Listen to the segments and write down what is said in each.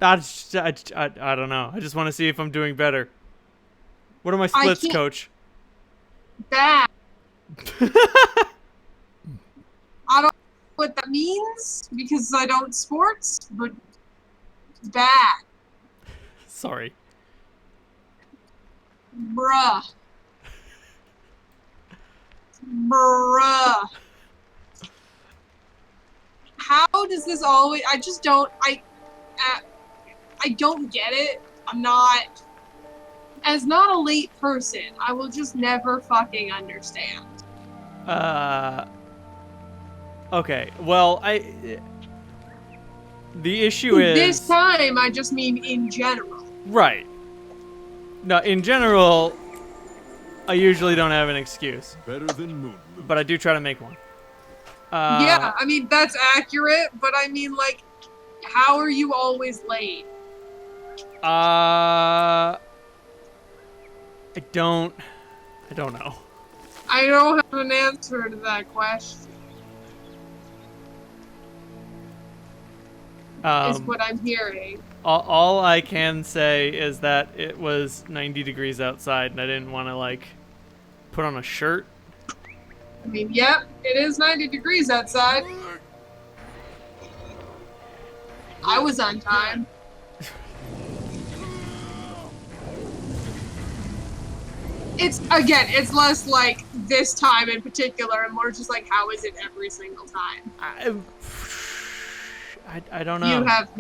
I don't know. I just want to see if I'm doing better. What are my splits, coach? Bad. I don't know what that means because I don't sports, but bad. Sorry. Bruh. Bruh. How does this always... I just don't... I don't get it. I'm not... As not a late person, I will just never fucking understand. Okay. Well, the issue is... This time, I just mean in general. Right. No, in general, I usually don't have an excuse. Better than moon. But I do try to make one. Yeah, I mean, that's accurate, but I mean, like, how are you always late? I don't know. I don't have an answer to that question. Is what I'm hearing. All I can say is that it was 90 degrees outside and I didn't want to, like, put on a shirt. I mean, yep, it is 90 degrees outside. I was on time. It's less like this time in particular and more just like how is it every single time? I don't know. You have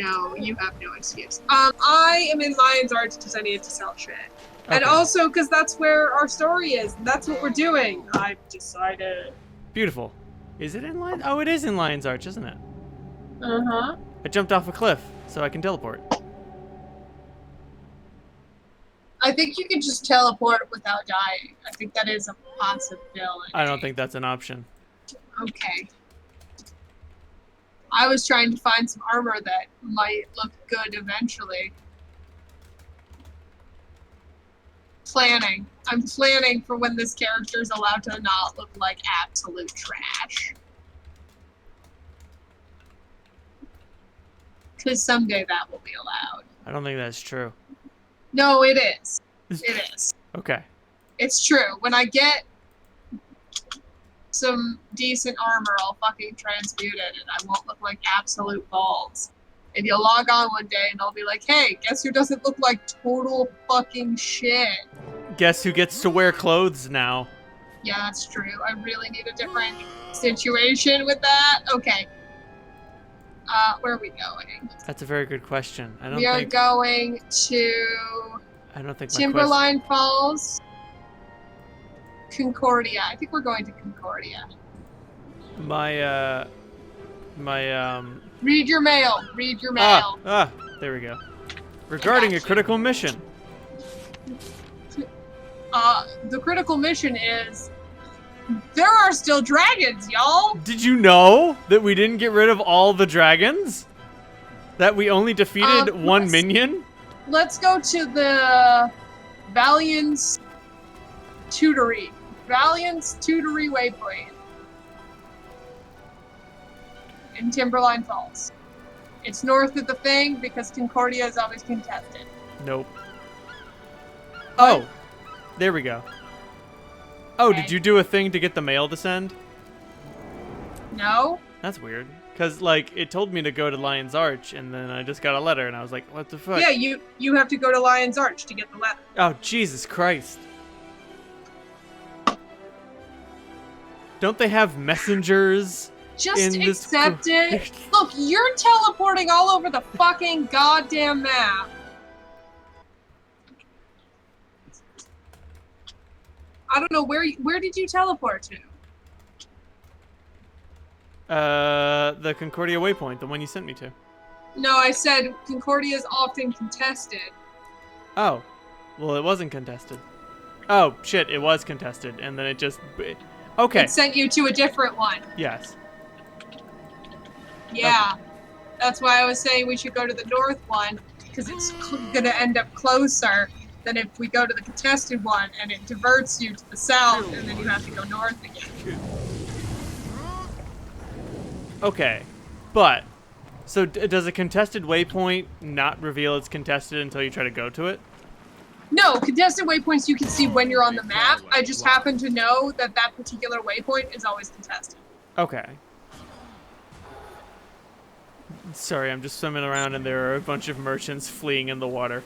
no excuse. I am in Lion's Arch because I needed to sell shit. Okay. And also because that's where our story is. That's what we're doing. I've decided. Beautiful. Is it in Lion? Oh, it is in Lion's Arch, isn't it? Uh-huh. I jumped off a cliff, so I can teleport. I think you can just teleport without dying. I think that is a possibility. I don't think that's an option. Okay. I was trying to find some armor that might look good eventually. Planning. I'm planning for when this character is allowed to not look like absolute trash. Because someday that will be allowed. I don't think that's true. No, it is. It is. Okay. It's true. When I get some decent armor, I'll fucking transmute it and I won't look like absolute balls. And you'll log on one day and I'll be like, hey, guess who doesn't look like total fucking shit? Guess who gets to wear clothes now? Yeah, that's true. I really need a different situation with that. Okay. Where are we going? That's a very good question. We are going to... I don't think Timberline Falls. Concordia. I think we're going to Concordia. My Read your mail. Read your mail. There we go. Regarding a critical mission. The critical mission is... There are still dragons, y'all! Did you know that we didn't get rid of all the dragons? That we only defeated one minion? Let's go to the Valiant's Tutory waypoint. In Timberline Falls. It's north of the thing because Concordia is always contested. Nope. Oh! There we go. Oh, okay. Did you do a thing to get the mail to send? No. That's weird. Because, like, it told me to go to Lion's Arch, and then I just got a letter, and I was like, what the fuck? Yeah, you have to go to Lion's Arch to get the letter. Oh, Jesus Christ. Don't they have messengers? Just accept it. Look, you're teleporting all over the fucking goddamn map. I don't know, where did you teleport to? The Concordia waypoint, the one you sent me to. No, I said Concordia is often contested. Oh. Well, it wasn't contested. Oh, shit, it was contested, and then it just... Okay. It sent you to a different one. Yes. Yeah. Okay. That's why I was saying we should go to the north one, because it's gonna end up closer than if we go to the contested one, and it diverts you to the south, and then you have to go north again. Okay. But, So does a contested waypoint not reveal it's contested until you try to go to it? No, contested waypoints you can see when you're on the map. I just happen to know that that particular waypoint is always contested. Okay. Sorry, I'm just swimming around and there are a bunch of merchants fleeing in the water.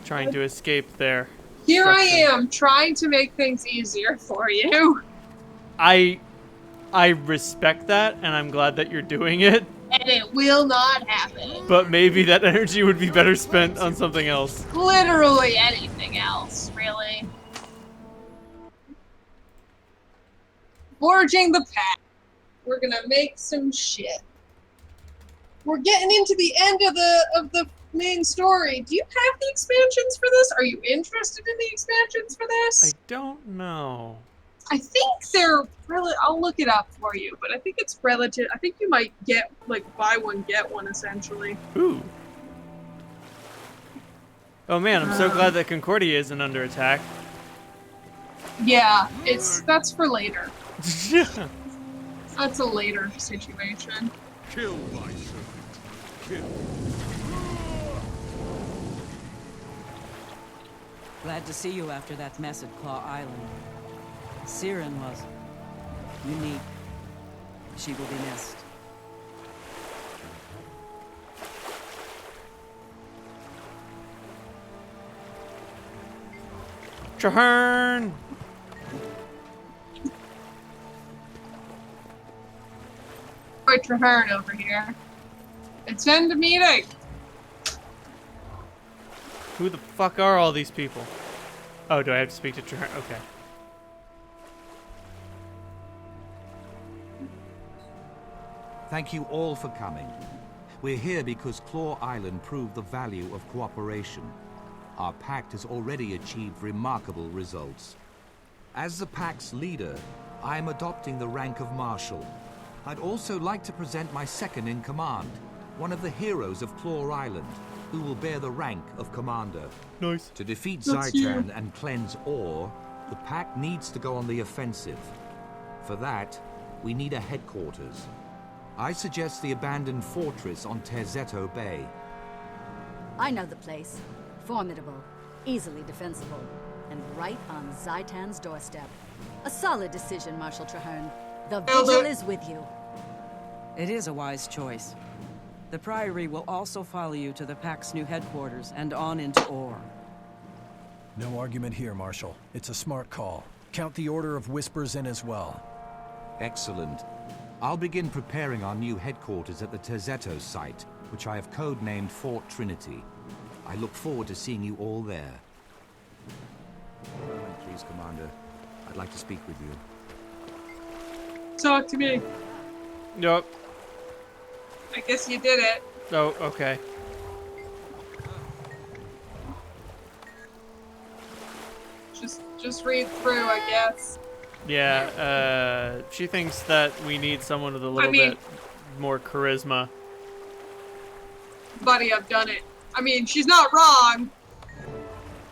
Trying to escape their Here I destruction. am, trying to make things easier for you. I respect that, and I'm glad that you're doing it. And it will not happen. But maybe that energy would be better spent on something else. Literally anything else, really. Forging the path. We're gonna make some shit. We're getting into the end of the main story. Do you have the expansions for this? Are you interested in the expansions for this? I don't know. I think they're really. I'll look it up for you, but I think it's relative. I think you might get like buy one get one essentially. Ooh. Oh man, I'm so glad that Concordia isn't under attack. Yeah, that's for later. That's a later situation. Kill my servant. Kill. Glad to see you after that mess at Claw Island. Siren was unique. She will be missed. Traherne! Right, Traherne over here. Attend a meeting. Who the fuck are all these people? Oh, do I have to speak to Traherne? Okay. Thank you all for coming. We're here because Claw Island proved the value of cooperation. Our pact has already achieved remarkable results. As the pact's leader, I am adopting the rank of Marshal. I'd also like to present my second in command, one of the heroes of Claw Island, who will bear the rank of Commander. Nice. To defeat That's Zaitan you. and cleanse Ore, the pact needs to go on the offensive. For that, we need a headquarters. I suggest the abandoned fortress on Terzetto Bay. I know the place. Formidable, easily defensible, and right on Zaitan's doorstep. A solid decision, Marshal Traherne. The vigil is with you. It is a wise choice. The Priory will also follow you to the Pact's new headquarters and on into Ore. No argument here, Marshal. It's a smart call. Count the Order of Whispers in as well. Excellent. I'll begin preparing our new headquarters at the Terzetto site, which I have codenamed Fort Trinity. I look forward to seeing you all there. Please, Commander. I'd like to speak with you. Talk to me. Nope. I guess you did it. Oh, okay. Just read through, I guess. Yeah, she thinks that we need someone with a little bit more charisma. Buddy, I've done it. I mean, she's not wrong.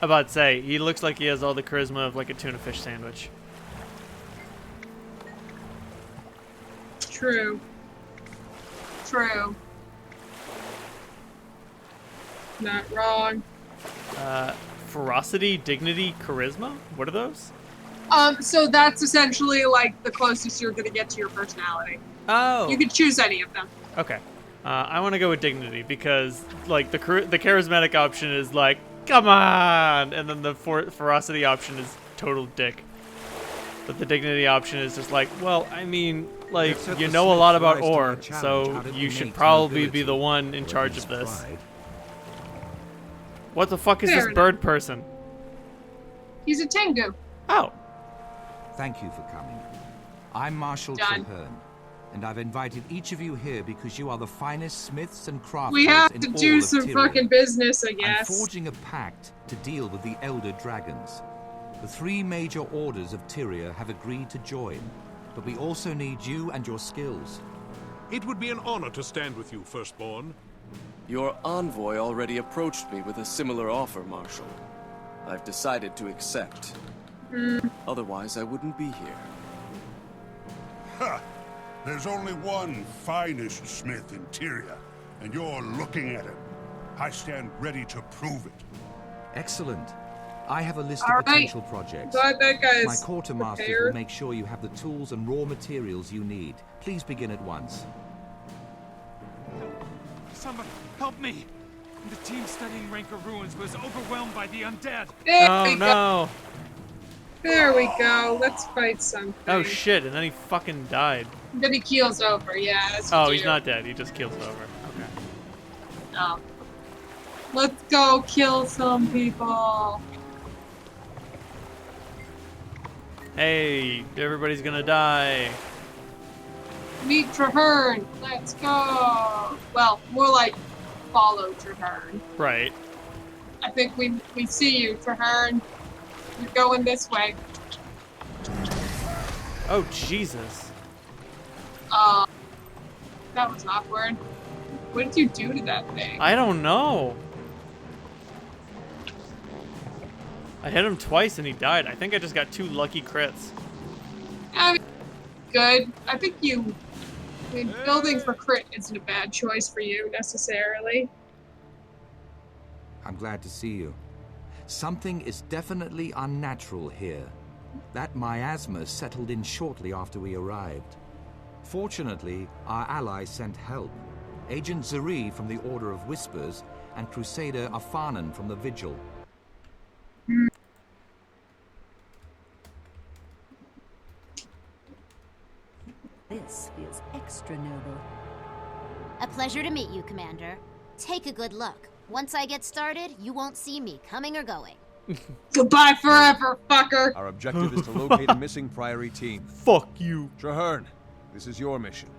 I'm about to say, he looks like he has all the charisma of like a tuna fish sandwich. True. True. Not wrong. Ferocity, dignity, charisma? What are those? So that's essentially like the closest you're gonna get to your personality. Oh. You can choose any of them. Okay. I want to go with dignity because like the charismatic option is like, come on, and then the ferocity option is total dick. But the dignity option is just like, well, I mean, like, you know a lot about Ore, so you should probably be the one in charge of this. What the fuck is Fair this enough. bird person? He's a Tengu. Oh. Thank you for coming. I'm Marshal Done. Traherne, and I've invited each of you here because you are the finest smiths and crafters We have in to all do of some Tyria. fucking business, I I'm guess. forging a pact to deal with the Elder Dragons. The three major orders of Tyria have agreed to join, but we also need you and your skills. It would be an honor to stand with you, Firstborn. Your envoy already approached me with a similar offer, Marshal. I've decided to accept. Otherwise, I wouldn't be here. Ha! There's only one finest smith in Tyria, and you're looking at him. I stand ready to prove it. Excellent. I have a list All of right. potential projects. Glad that guy's My quartermasters will prepared. make sure you have the tools and raw materials you need. Please begin at once. Someone help me! The team studying Rancor ruins was overwhelmed by the undead. There Oh we go. no! There we go. Let's fight something. Oh shit! And then he fucking died. Then he keels over. Yeah. That's Oh, what he's you not dead. He just keels over. Okay. do. Oh. Let's go kill some people. Hey, everybody's gonna die. Meet Traherne. Let's go. Well, more like follow Traherne. Right. I think we see you, Traherne. You're going this way. Oh Jesus. That was awkward. What did you do to that thing? I don't know. I hit him twice and he died. I think I just got 2 lucky crits. I mean, good. I think building for crit isn't a bad choice for you, necessarily. I'm glad to see you. Something is definitely unnatural here. That miasma settled in shortly after we arrived. Fortunately, our allies sent help. Agent Zuri from the Order of Whispers and Crusader Afanan from the Vigil. This feels extra noble. A pleasure to meet you, Commander. Take a good look. Once I get started, you won't see me coming or going. Goodbye forever, fucker. Our objective is to locate a missing Priory team. Fuck you. Traherne, this is your mission.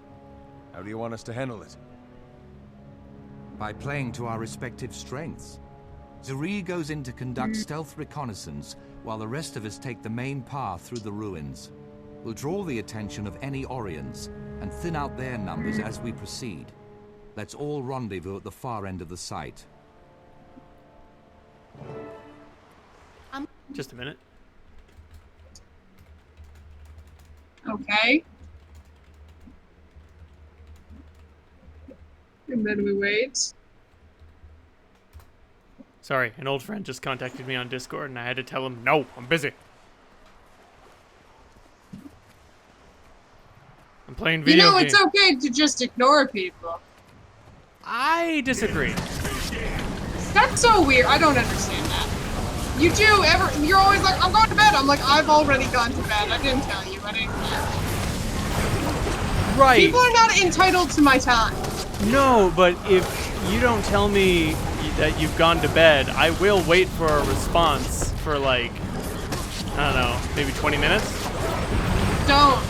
How do you want us to handle it? By playing to our respective strengths. Zuri goes in to conduct stealth reconnaissance, while the rest of us take the main path through the ruins. We'll draw the attention of any Orions, and thin out their numbers as we proceed. Let's all rendezvous at the far end of the site. Just a minute. Okay. And then we wait. Sorry, an old friend just contacted me on Discord and I had to tell him, no, I'm busy. I'm playing video games. It's okay to just ignore people. I disagree. That's so weird. I don't understand that. You do you're always like, I'm going to bed. I'm like, I've already gone to bed. I didn't tell you. I didn't care. Right. People are not entitled to my time. No, but if you don't tell me that you've gone to bed, I will wait for a response for like, I don't know, maybe 20 minutes? Don't.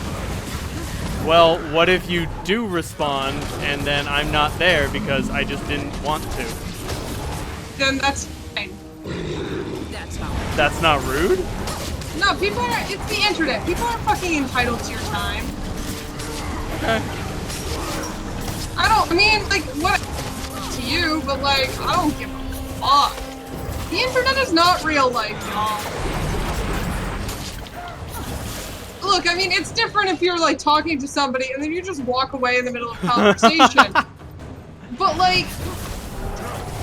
Well, what if you do respond and then I'm not there because I just didn't want to? Then that's fine. That's not rude? No, it's the internet. People are fucking entitled to your time. Okay. I mean, like, what to you, but like, I don't give a fuck. The internet is not real life, y'all. Look, I mean, it's different if you're like talking to somebody and then you just walk away in the middle of a conversation. But like,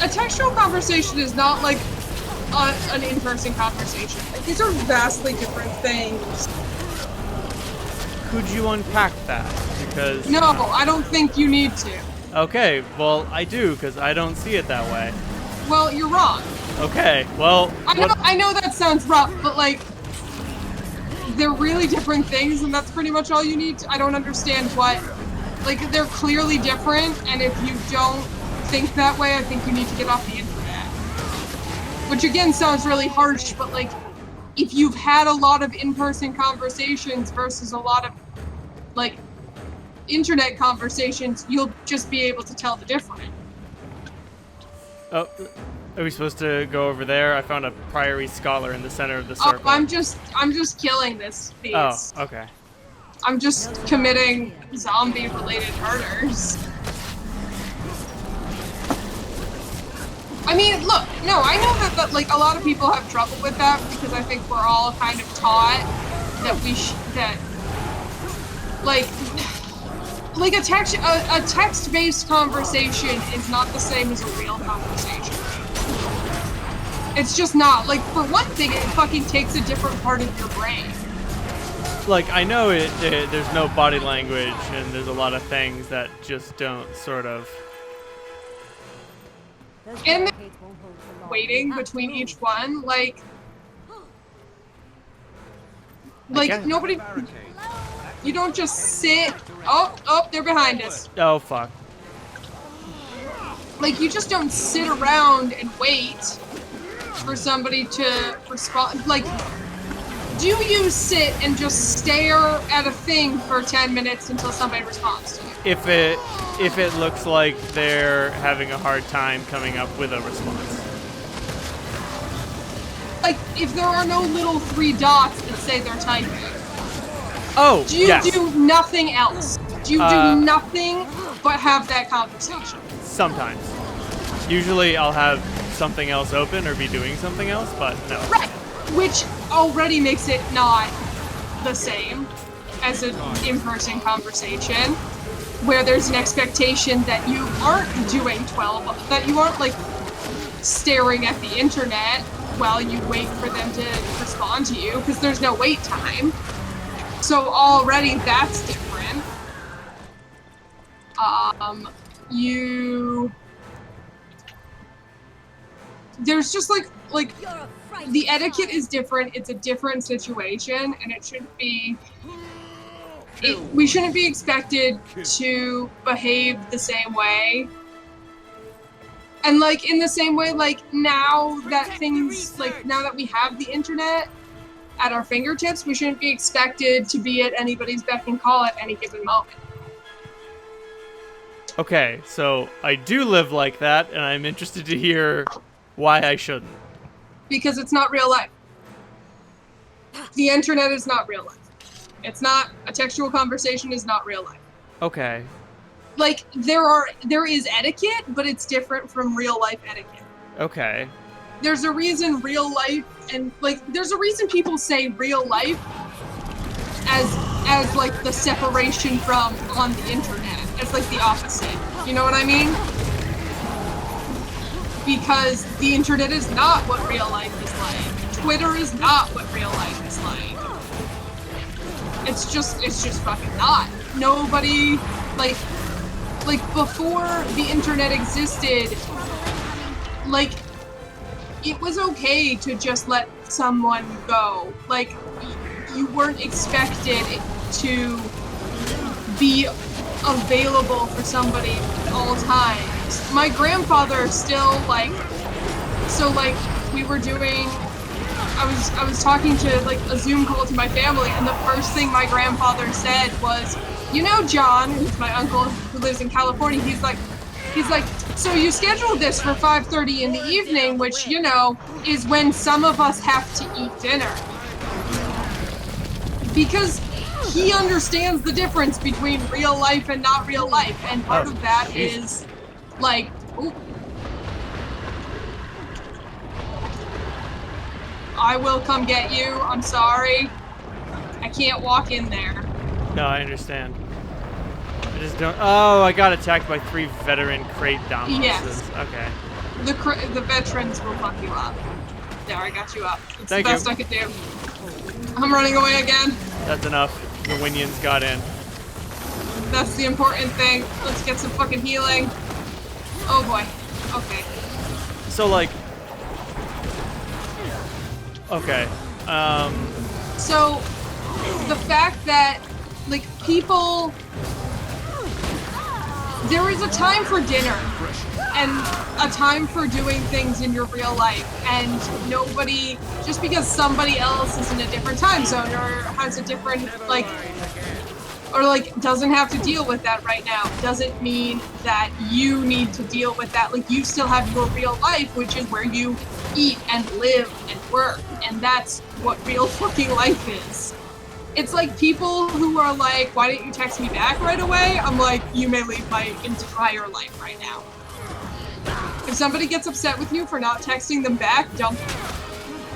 a textual conversation is not like an in-person conversation. Like, these are vastly different things. Could you unpack that? Because... No, I don't think you need to. Okay, well, I do, because I don't see it that way. Well, you're wrong. Okay, well... I know that sounds rough, but like, they're really different things, and that's pretty much all you need to... I don't understand what... Like, they're clearly different, and if you don't think that way, I think you need to get off the internet. Which again sounds really harsh, but like, if you've had a lot of in-person conversations versus a lot of, like, internet conversations, you'll just be able to tell the difference. Oh, are we supposed to go over there? I found a Priory Scholar in the center of the circle. Oh, I'm just killing this beast. Oh, okay. I'm just committing zombie-related murders. I mean, look, no, I know that like a lot of people have trouble with that because I think we're all kind of taught that like, like a text-based conversation is not the same as a real conversation. It's just not. Like, for one thing, it fucking takes a different part of your brain. Like, I know there's no body language, and there's a lot of things that just don't sort of... And waiting between each one, like nobody... You don't just sit... Oh, they're behind us. Oh, fuck. Like, you just don't sit around and wait for somebody to respond. Like, do you sit and just stare at a thing for 10 minutes until somebody responds to you? If it looks like they're having a hard time coming up with a response. Like, if there are no little 3 dots that say they're typing. Oh, do you yes. do nothing else? Do you do nothing but have that conversation? Sometimes. Usually I'll have something else open or be doing something else, but no. Right. Which already makes it not the same as an in-person conversation, where there's an expectation that you aren't doing that you aren't, like, staring at the internet while you wait for them to respond to you, because there's no wait time. So already that's different. There's just like the etiquette is different. It's a different situation, and it shouldn't be. We shouldn't be expected to behave the same way. And like in the same way, like now that we have the internet at our fingertips, we shouldn't be expected to be at anybody's beck and call at any given moment. Okay, so I do live like that, and I'm interested to hear why I shouldn't. Because it's not real life. The internet is not real life. It's not, a textual conversation is not real life. Okay. Like, there is etiquette, but it's different from real life etiquette. Okay. There's a reason real life, and like, there's a reason people say real life as like the separation from on the internet. It's like the opposite. You know what I mean? Because the internet is not what real life is like. Twitter is not what real life is like. It's just fucking not. Nobody, like before the internet existed, like, it was okay to just let someone go. Like, you weren't expected to be available for somebody at all times. My grandfather still, like, so like we were doing, I was talking to like a Zoom call to my family, and the first thing my grandfather said was, you know, John, who's my uncle who lives in California, he's like, so you scheduled this for 5:30 in the evening, which, you know, is when some of us have to eat dinner. Because he understands the difference between real life and not real life, and part of that is, like, ooh, I will come get you, I'm sorry. I can't walk in there. No, I understand. I just don't... Oh, I got attacked by 3 veteran crate dominances. Yes. Okay. The veterans will fuck you up. There, I got you up. It's Thank the best you. I could do. I'm running away again. That's enough. The Winions got in. That's the important thing. Let's get some fucking healing. Oh boy. Okay. So, like... Okay. So, the fact that, like, people... There is a time for dinner, and a time for doing things in your real life, and nobody, just because somebody else is in a different time zone, or has a different, like, or, like, doesn't have to deal with that right now, doesn't mean that you need to deal with that. Like, you still have your real life, which is where you eat and live and work, and that's what real fucking life is. It's like people who are like, why didn't you text me back right away? I'm like, you may leave my entire life right now. If somebody gets upset with you for not texting them back, dump them.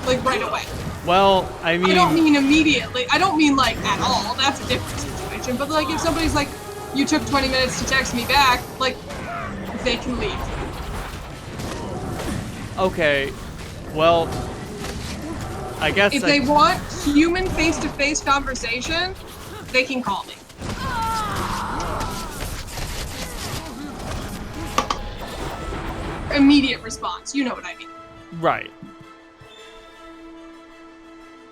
Like, right away. Well, I mean... I don't mean immediately. I don't mean, like, at all. That's a different situation. But, like, if somebody's like, you took 20 minutes to text me back, like, they can leave. Okay, well, I guess if they want human face-to-face conversation, they can call me. Immediate response, you know what I mean. Right.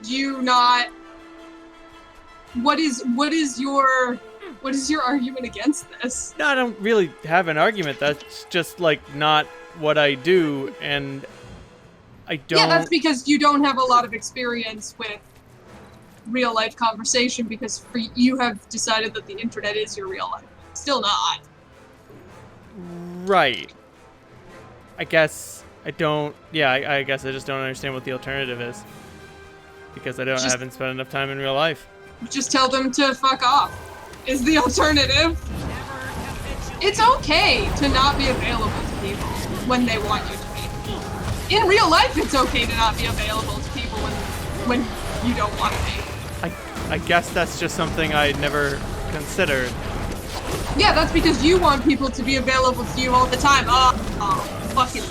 Do you not... What is your argument against this? No, I don't really have an argument. That's just, like, not what I do, and I don't... Yeah, that's because you don't have a lot of experience with real-life conversation, because you have decided that the internet is your real life. Still not. Right. I guess I don't... Yeah, I guess I just don't understand what the alternative is. Because I haven't spent enough time in real life. Just tell them to fuck off, is the alternative. It's okay to not be available to people when they want you to be. In real life, it's okay to not be available to people when you don't want to be. I guess that's just something I never considered. Yeah, that's because you want people to be available to you all the time. Fucking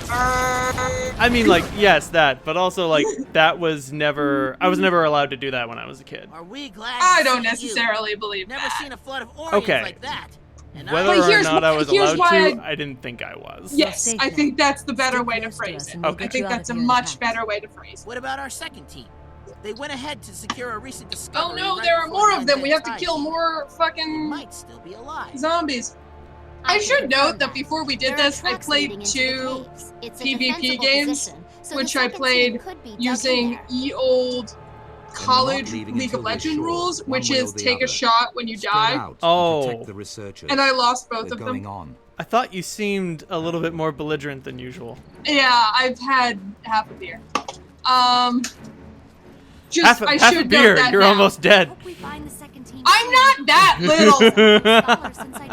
I mean, like, yes, that, but also, like, that was never... I was never allowed to do that when I was a kid. Are we glad I don't necessarily believe Never that. seen a flood of Oryons like that. And Whether or not I was allowed to, I didn't think I was. Yes, I think that's the better way to phrase it. Okay. I think that's a much better way to phrase it. What about our second team? They went ahead to secure a recent discovery. Oh no, right there are before more of them. We have to tide. kill more fucking Might still be alive. zombies. I should note that before we did this, I played 2 PvP games, which I played using old college League of Legends rules, which is take a shot when you die. Oh. And I lost both of them. I thought you seemed a little bit more belligerent than usual. Yeah, I've had half a beer. Half a beer, you're almost dead. I'm not that little.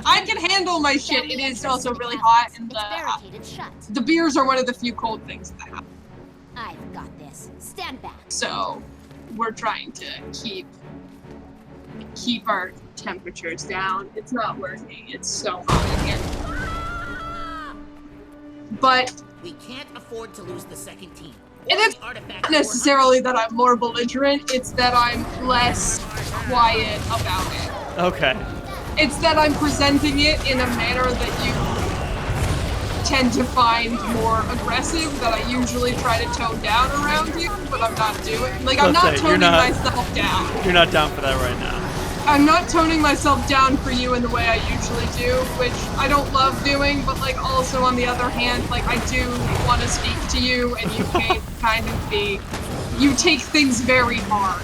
I can handle my shit. It is also really hot, and the beers are one of the few cold things that I have. I've got this. Stand back. So, we're trying to keep our temperatures down. It's not working. It's so hot in here. But we can't afford to lose the second team. And it's not necessarily that I'm more belligerent, it's that I'm less quiet about it. Okay. It's that I'm presenting it in a manner that you tend to find more aggressive, that I usually try to tone down around you, but I'm not doing. Like, I'm not toning myself down. You're not down for that right now. I'm not toning myself down for you in the way I usually do, which I don't love doing, but like also on the other hand, like I do want to speak to you and you can kind of be, you take things very hard.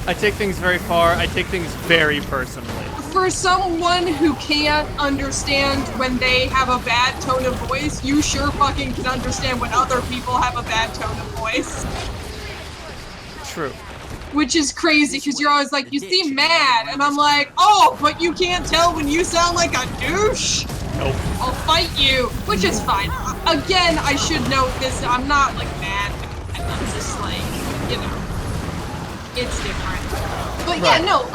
I take things very far, I take things very personally. For someone who can't understand when they have a bad tone of voice, you sure fucking can understand when other people have a bad tone of voice. True. Which is crazy, because you're always like, you seem mad, and I'm like, oh, but you can't tell when you sound like a douche? Nope. I'll fight you, which is fine. Again, I should note this, I'm not, like, mad. I'm just, like, you know, it's different. But yeah, no,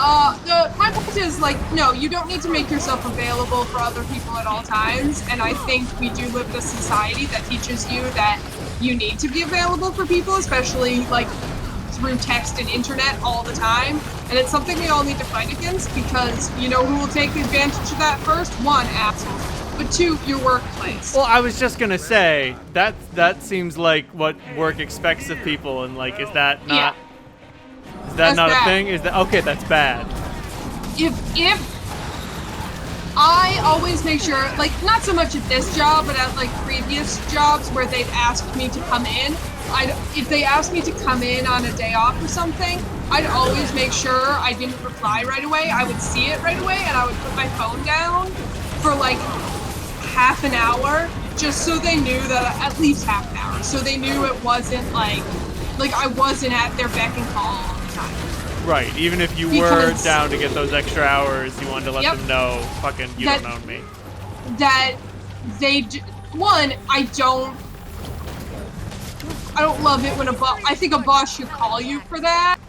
my point is, like, no, you don't need to make yourself available for other people at all times, and I think we do live in a society that teaches you that you need to be available for people, especially, like, through text and internet all the time, and it's something we all need to fight against, because you know who will take advantage of that first? 1, assholes, but 2, your workplace. Well, I was just gonna say, that seems like what work expects of people, and like, is that not, is that That's not bad. a thing? Is that, okay, that's bad. If I always make sure, like, not so much at this job, but at like previous jobs where they've asked me to come in, if they asked me to come in on a day off or something, I'd always make sure I didn't reply right away. I would see it right away, and I would put my phone down for like half an hour, just so they knew that, at least half an hour, so they knew it wasn't like I wasn't at their beck and call all the time. Right, even if you were down to get those extra hours, you wanted to let them know, fucking, you don't own me. That they, one, I don't love it when I think a boss should call you for that.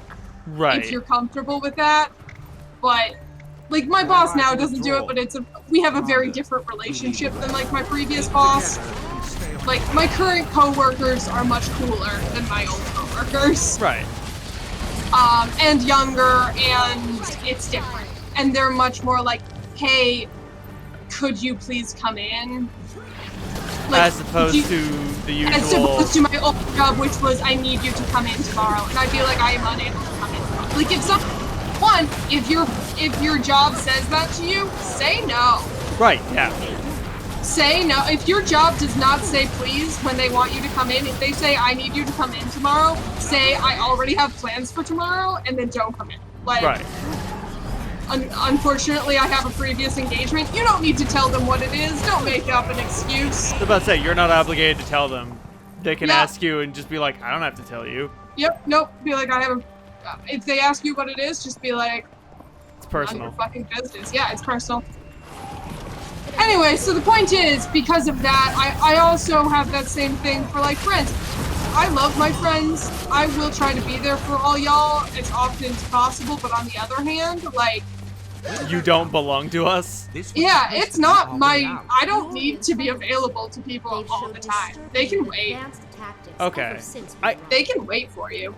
Right. If you're comfortable with that. But like my boss now doesn't do it, but we have a very different relationship than like my previous boss. Like my current coworkers are much cooler than my old coworkers. Right. And younger, and it's different. And they're much more like, hey, could you please come in? Like, as opposed to the usual. As opposed to my old job, which was, I need you to come in tomorrow, and I feel like I am unable to come in tomorrow. Like if your job says that to you, say no. Right. Yeah. Say no. If your job does not say please when they want you to come in, if they say I need you to come in tomorrow, say I already have plans for tomorrow, and then don't come in. Like, right. Unfortunately, I have a previous engagement. You don't need to tell them what it is. Don't make up an excuse. I was about to say, you're not obligated to tell them. They can ask you and just be like, I don't have to tell you. Yep. Nope. Be like, I have a. If they ask you what it is, just be like, it's personal. None of your fucking business. Yeah, it's personal. Anyway, so the point is, because of that, I also have that same thing for, like, friends. I love my friends. I will try to be there for all y'all as often as possible, but on the other hand, like... You don't belong to us? Yeah, it's not my... I don't need to be available to people all the time. They can wait. Okay. They can wait for you.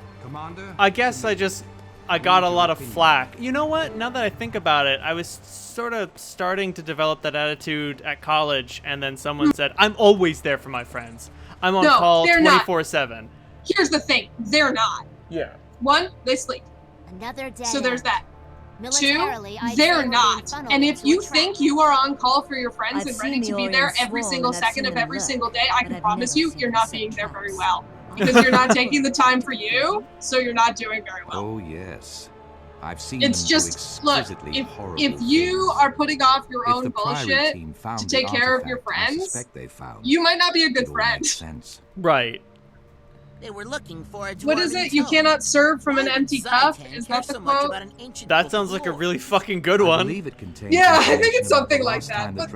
I guess I got a lot of flack. You know what? Now that I think about it, I was sort of starting to develop that attitude at college, and then someone said, I'm always there for my friends. I'm on call 24/7. Here's the thing. They're not. Yeah. One, they sleep. Another day. So there's that. Militarily, Two, they're not. And if you think you are on call for your friends and ready to be there every single second of every single day, I can promise you, you're not being there very well. Because you're not taking the time for you, so you're not doing very well. Oh, yes. I've seen it's just, look, if you are putting off your own bullshit to take care of your friends, you might not be a good friend. Right. They were looking for a what is it? You cannot serve from an empty cup? Is that the quote? That sounds like a really fucking good one. Yeah, I think it's something like that. But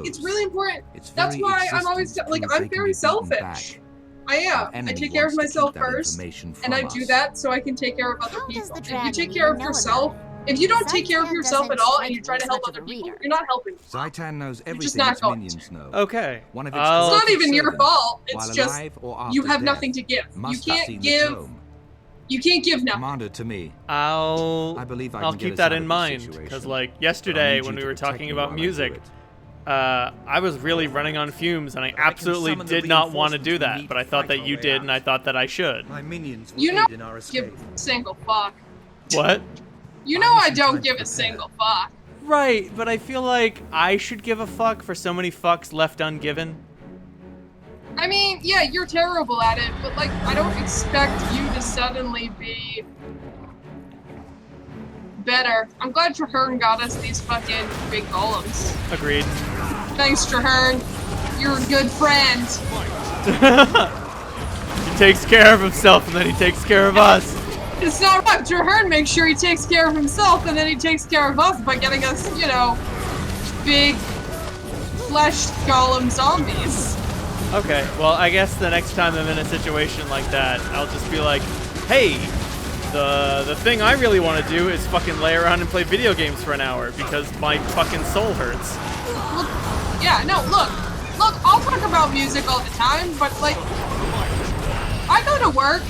it's really important. That's why I'm always, like, I'm very selfish. I am. I take care of myself first, and I do that so I can take care of other people. If you take care of yourself, if you don't take care of yourself at all and you try to help other people, you're not helping. Zaitan knows everything its minions know. Okay. One of it's not even your fault. It's just you have nothing to give. You can't give. You can't give nothing. Commander, to me. I'll keep that in mind, because like yesterday when we were talking about music. I was really running on fumes, and I absolutely did not want to do that, but I thought that you did, and I thought that I should. You know, give a single fuck. What? You know I don't give a single fuck. Right, but I feel like I should give a fuck for so many fucks left ungiven. I mean, yeah, you're terrible at it, but like, I don't expect you to suddenly be better. I'm glad Traherne got us these fucking big golems. Agreed. Thanks, Traherne. You're a good friend. He takes care of himself and then he takes care of us. It's not right. Traherne makes sure he takes care of himself and then he takes care of us by getting us, you know, big flesh golem zombies. Okay, well, I guess the next time I'm in a situation like that, I'll just be like, hey, the thing I really want to do is fucking lay around and play video games for an hour because my fucking soul hurts. Look, yeah, no, look, I'll talk about music all the time, but like, I go to work,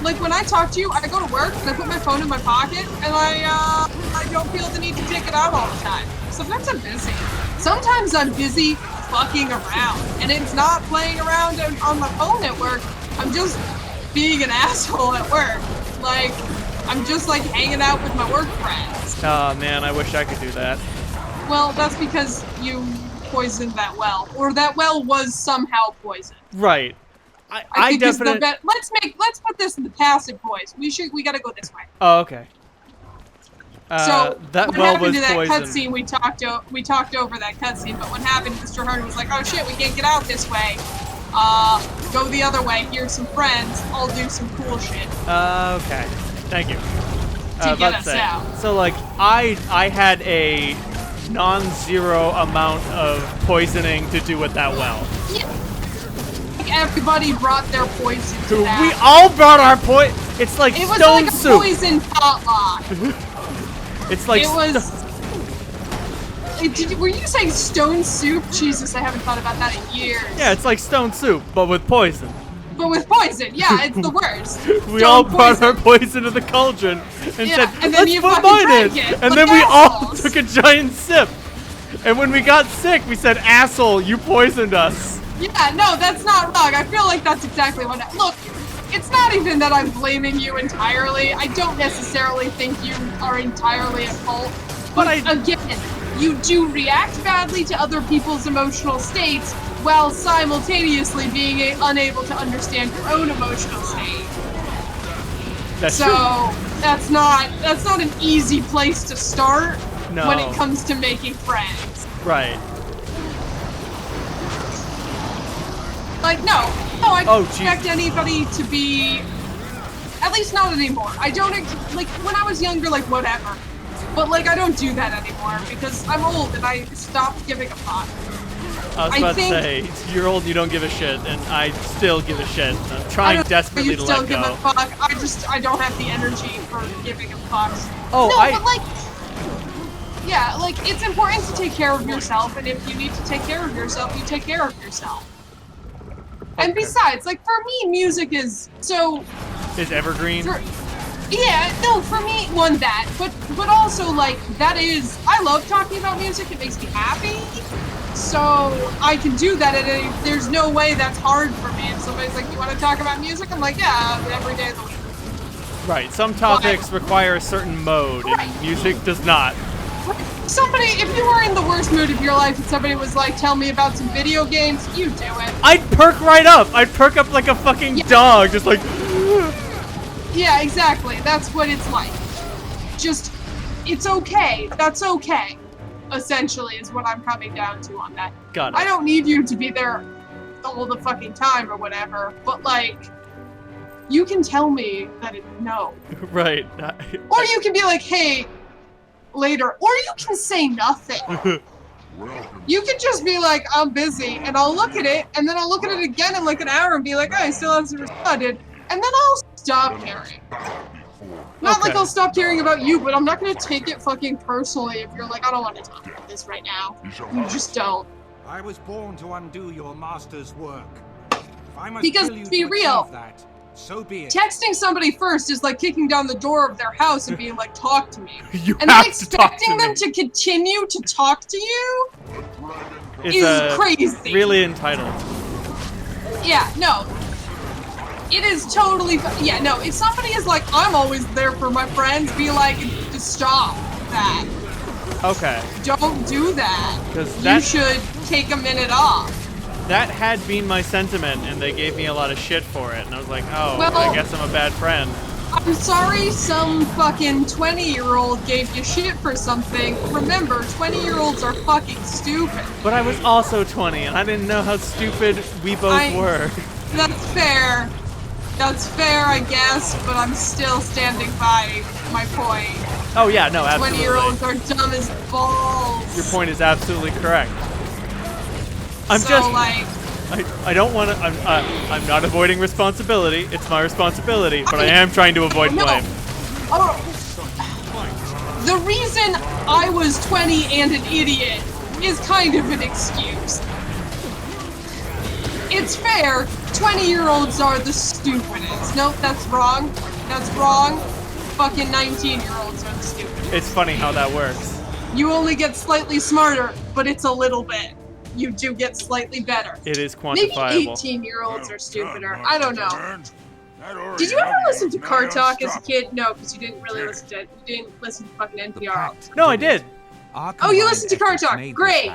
like when I talk to you, I go to work and I put my phone in my pocket and I don't feel the need to take it out all the time. Sometimes I'm busy. Sometimes I'm busy fucking around, and it's not playing around on my phone at work. I'm just being an asshole at work. Like, I'm just like hanging out with my work friends. Oh man, I wish I could do that. Well, that's because you poisoned that well, or that well was somehow poisoned. Right. I definitely. Let's put this in the passive voice. We gotta go this way. Oh, okay. So that what well happened was to that poisoned. cutscene? We talked over that cutscene, but what happened? Mr. Hearn was like, "Oh shit, we can't get out this way. Go the other way. Here's some friends. I'll do some cool shit." Okay. Thank you. To get us out. So like, I had a non-zero amount of poisoning to do with that well. Yeah. Everybody brought their poison to that. We all brought our poison. It's like it was stone like soup. A poison potluck. It's like Were you saying stone soup? Jesus, I haven't thought about that in years. Yeah, it's like stone soup, but with poison. But with poison, yeah, it's the worst. We all brought our poison to the cauldron and said, and then let's you put fucking mine in. drank it, And like then we all assholes. took a giant sip. And when we got sick, we said, asshole, you poisoned us. Yeah, no, that's not wrong. I feel like that's exactly what. Look, it's not even that I'm blaming you entirely. I don't necessarily think you are entirely at fault. But again, you do react badly to other people's emotional states while simultaneously being unable to understand your own emotional state. That's so true. that's not an easy place to start No. when it comes to making friends. Right. Like, no, I Oh, don't expect anybody to be, at least not anymore. I don't, like, when I was younger, like, whatever. But, like, I don't do that anymore because I'm old and I stopped giving a fuck. I was about to say, you're old and you don't give a shit, and I still give a shit. I'm trying desperately to let give go. a fuck. I don't have the energy for giving a fuck. Oh, no, but, like, yeah, like, it's important to take care of yourself, and if you need to take care of yourself, you take care of yourself. And besides, like, for me, music is so... Is evergreen? Yeah, no, for me, one, that. But also, like, that is... I love talking about music. It makes me happy. So, I can do that, and there's no way that's hard for me. If somebody's like, you want to talk about music? I'm like, yeah, every day of the week. Right, some topics require a certain mode, and music does not. Somebody, if you were in the worst mood of your life and somebody was like, tell me about some video games, you do it. I'd perk right up. I'd perk up like a fucking dog, just like... Yeah, exactly. That's what it's like. Just, it's okay. That's okay. Essentially, is what I'm coming down to on that. Got it. I don't need you to be there all the fucking time or whatever, but like, you can tell me that it's no. Right. Or you can be like, hey, later. Or you can say nothing. You can just be like, I'm busy, and I'll look at it, and then I'll look at it again in like an hour and be like, oh, I still haven't responded, and then I'll stop caring. Not like I'll stop caring about you, but I'm not gonna take it fucking personally if you're like, I don't want to talk about this right now. You just don't. I was born to undo your master's work. If I must Because, kill you to be to real, achieve that, so be it. texting somebody first is like kicking down the door of their house and being like, talk to me. You and have then to talk to expecting them me. to continue to talk to you It's is crazy. Really entitled. Yeah, no. It is totally, yeah, no, if somebody is like, I'm always there for my friends, be like, just stop that. Okay. Don't do that. 'Cause You that- should take a minute off. That had been my sentiment, and they gave me a lot of shit for it. And I was like, oh, Well- I guess I'm a bad friend. I'm sorry some fucking 20-year-old gave you shit for something. Remember, 20-year-olds are fucking stupid. But I was also 20, and I didn't know how stupid we both were. That's fair. That's fair, I guess, but I'm still standing by my point. Oh yeah, no, absolutely. 20-year-olds are dumb as balls. Your point is absolutely correct. I'm So, just like, I don't want to. I'm not avoiding responsibility. It's my responsibility, but I am trying to avoid blame. Oh, the reason I was 20 and an idiot is kind of an excuse. It's fair. 20-year-olds are the stupidest. Nope, that's wrong. That's wrong. Fucking 19-year-olds are the stupidest. It's funny how that works. You only get slightly smarter, but it's a little bit. You do get slightly better. It is Maybe quantifiable. 18-year-olds are stupider. I don't know. Did you ever listen to Car Talk as a kid? No, because you didn't really listen to it. You didn't listen to fucking NPR. No, I did. Oh, you listened to Car Talk. Great.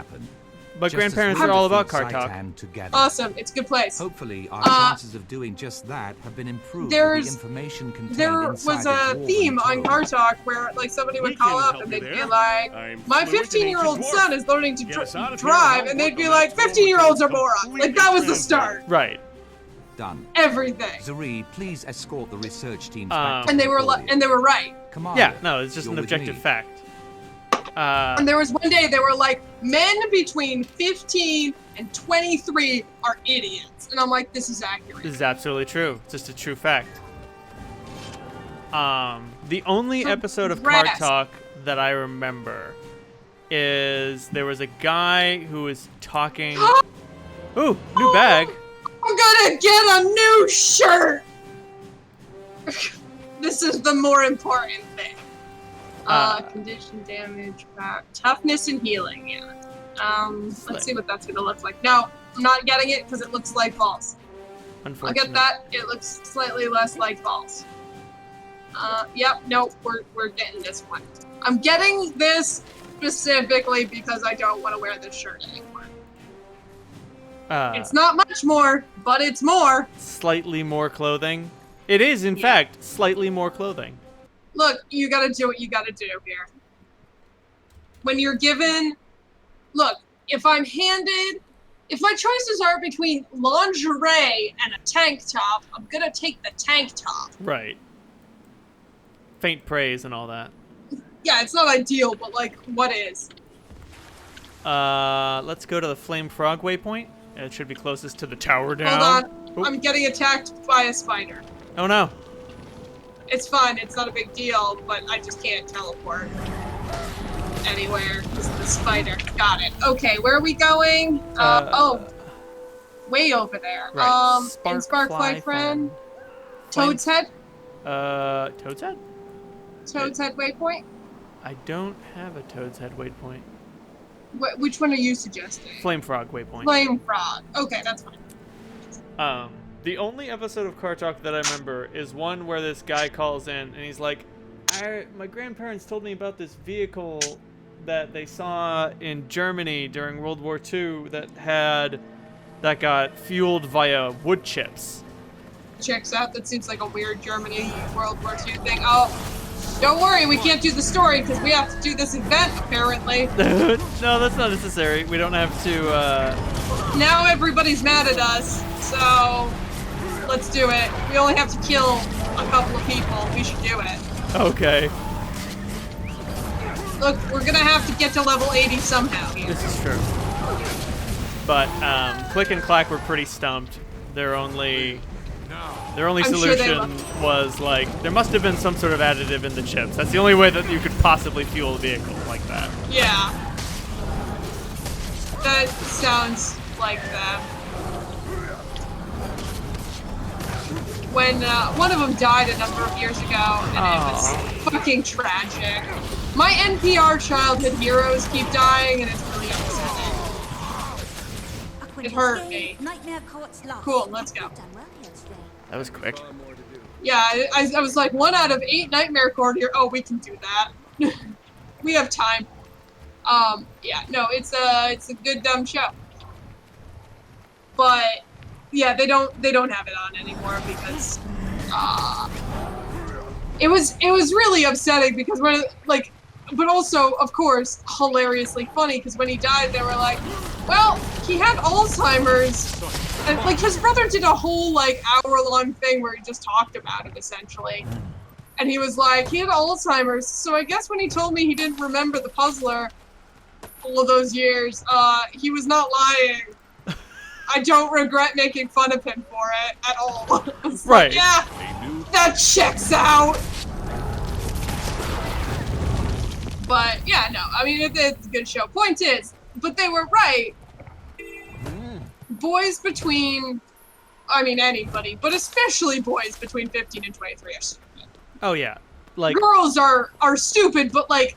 My grandparents are all about Car Talk. Awesome. It's a good place. Hopefully, our chances of doing just that have been improved with There's- the information contained There inside was the a dwarven theme on tome. Car Talk where like somebody would call up and they'd be like, my 15-year-old son is learning to drive, and they'd be like, 15-year-olds are morons. Like, that was the start. Right. Done. Everything. Zuri, please escort the research teams back to And they the were podium. and they were right. Come on. Yeah, no, it's just You're an with objective me. fact. And there was one day they were like, men between 15 and 23 are idiots. And I'm like, this is accurate. This is absolutely true. It's just a true fact. The only episode of Car Rest. Talk that I remember is there was a guy who was talking. Ooh, new bag. I'm gonna get a new shirt. This is the more important thing. Condition damage, toughness and healing. Yeah. Let's see what that's gonna look like. No, I'm not getting it because it looks like balls. I'll get that. It looks slightly less like balls. Yep. Nope. We're getting this one. I'm getting this specifically because I don't want to wear this shirt anymore. It's not much more, but it's more. Slightly more clothing. It is, in fact, slightly more clothing. Look, you gotta do what you gotta do here. When you're given... Look, if I'm handed... If my choices are between lingerie and a tank top, I'm gonna take the tank top. Right. Faint praise and all that. Yeah, it's not ideal, but, like, what is? Let's go to the Flame Frog waypoint. It should be closest to the tower down. Hold on. Oop. I'm getting attacked by a spider. Oh, no. It's fine. It's not a big deal, but I just can't teleport anywhere because of the spider. Got it. Okay, where are we going? Oh, way over there. Right. Sparkfly friend. Toad's Head? Toad's Head? Toad's Head waypoint? I don't have a Toad's Head waypoint. Which one are you suggesting? Flame Frog waypoint. Flame Frog. Okay, that's fine. The only episode of Car Talk that I remember is one where this guy calls in and he's like, my grandparents told me about this vehicle that they saw in Germany during World War II that got fueled via wood chips. Checks out. That seems like a weird Germany World War II thing. Oh, don't worry, we can't do the story because we have to do this event, apparently. No, that's not necessary. We don't have to, Now everybody's mad at us, so let's do it. We only have to kill a couple of people. We should do it. Okay. Look, we're gonna have to get to level 80 somehow here. This is true. But, Click and Clack were pretty stumped. Their only solution was, like, there must have been some sort of additive in the chips. That's the only way that you could possibly fuel a vehicle like that. Yeah. That sounds like that. When one of them died a number of years ago, and it was fucking tragic. My NPR childhood heroes keep dying, and it's really upsetting. It hurt me. Cool, let's go. That was quick. Yeah, I was like 1 out of 8 Nightmare Courier. Oh, we can do that. We have time. Yeah, no, it's a good dumb show. But yeah, they don't have it on anymore because it was really upsetting because when but also of course hilariously funny because when he died they were like, well, he had Alzheimer's. And, like, his brother did a whole, like, hour-long thing where he just talked about it, essentially. And he was like, he had Alzheimer's, so I guess when he told me he didn't remember the puzzler all of those years, he was not lying. I don't regret making fun of him for it at all. Right. Like, yeah, that checks out. But, yeah, no, I mean, it's a good show. Point is, but they were right. Boys between, I mean anybody, but especially boys between 15 and 23 are stupid. Oh yeah, like girls are stupid, but like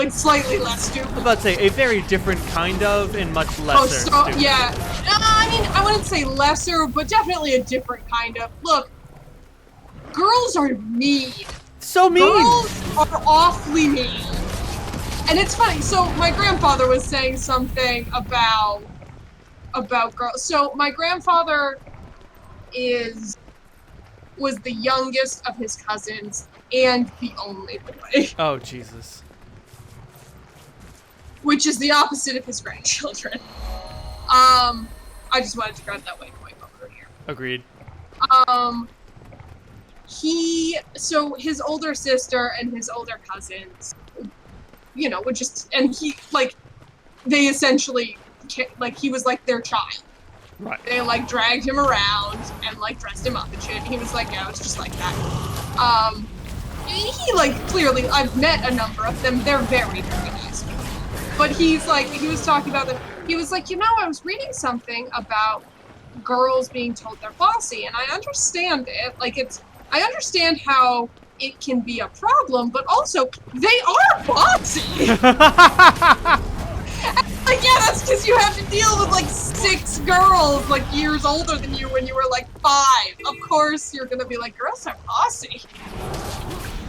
slightly less stupid. I was about to say a very different kind of and much lesser. Stupid. Yeah. I mean, I wouldn't say lesser, but definitely a different kind of. Look, girls are mean. So mean. Girls are awfully mean, and it's funny. So my grandfather was saying something about girls. So my grandfather was the youngest of his cousins and the only boy. Oh, Jesus. Which is the opposite of his grandchildren. I just wanted to grab that waypoint over here. Agreed. So his older sister and his older cousins, you know, would just, and he, like, they essentially, like, he was like their child. Right. They like dragged him around and like dressed him up and shit. He was like, yeah, it's just like that. He like clearly, I've met a number of them. They're very, very nice. But he's like, he was talking about that. He was like, you know, I was reading something about girls being told they're bossy, and I understand it. Like, I understand how it can be a problem, but also they are bossy. Like, yeah, that's because you have to deal with like 6 girls like years older than you when you were like 5. Of course, you're gonna be like, girls are bossy.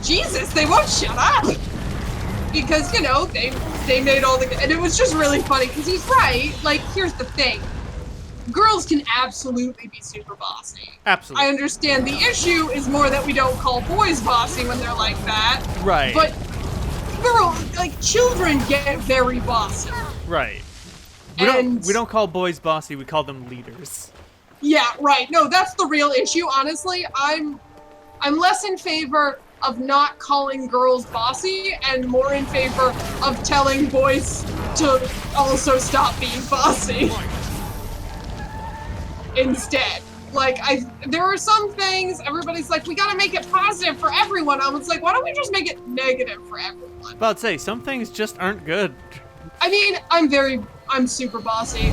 Jesus, they won't shut up. Because, you know, they made all the, and it was just really funny because he's right. Like, here's the thing. Girls can absolutely be super bossy. Absolutely. I understand the issue is more that we don't call boys bossy when they're like that. Right. But like children get very bossy. Right. We don't call boys bossy, we call them leaders. Yeah, right. No, that's the real issue. Honestly, I'm less in favor of not calling girls bossy and more in favor of telling boys to also stop being bossy. Instead. Like, there are some things, everybody's like, we gotta make it positive for everyone. I was like, why don't we just make it negative for everyone? About to say, some things just aren't good. I mean, I'm super bossy.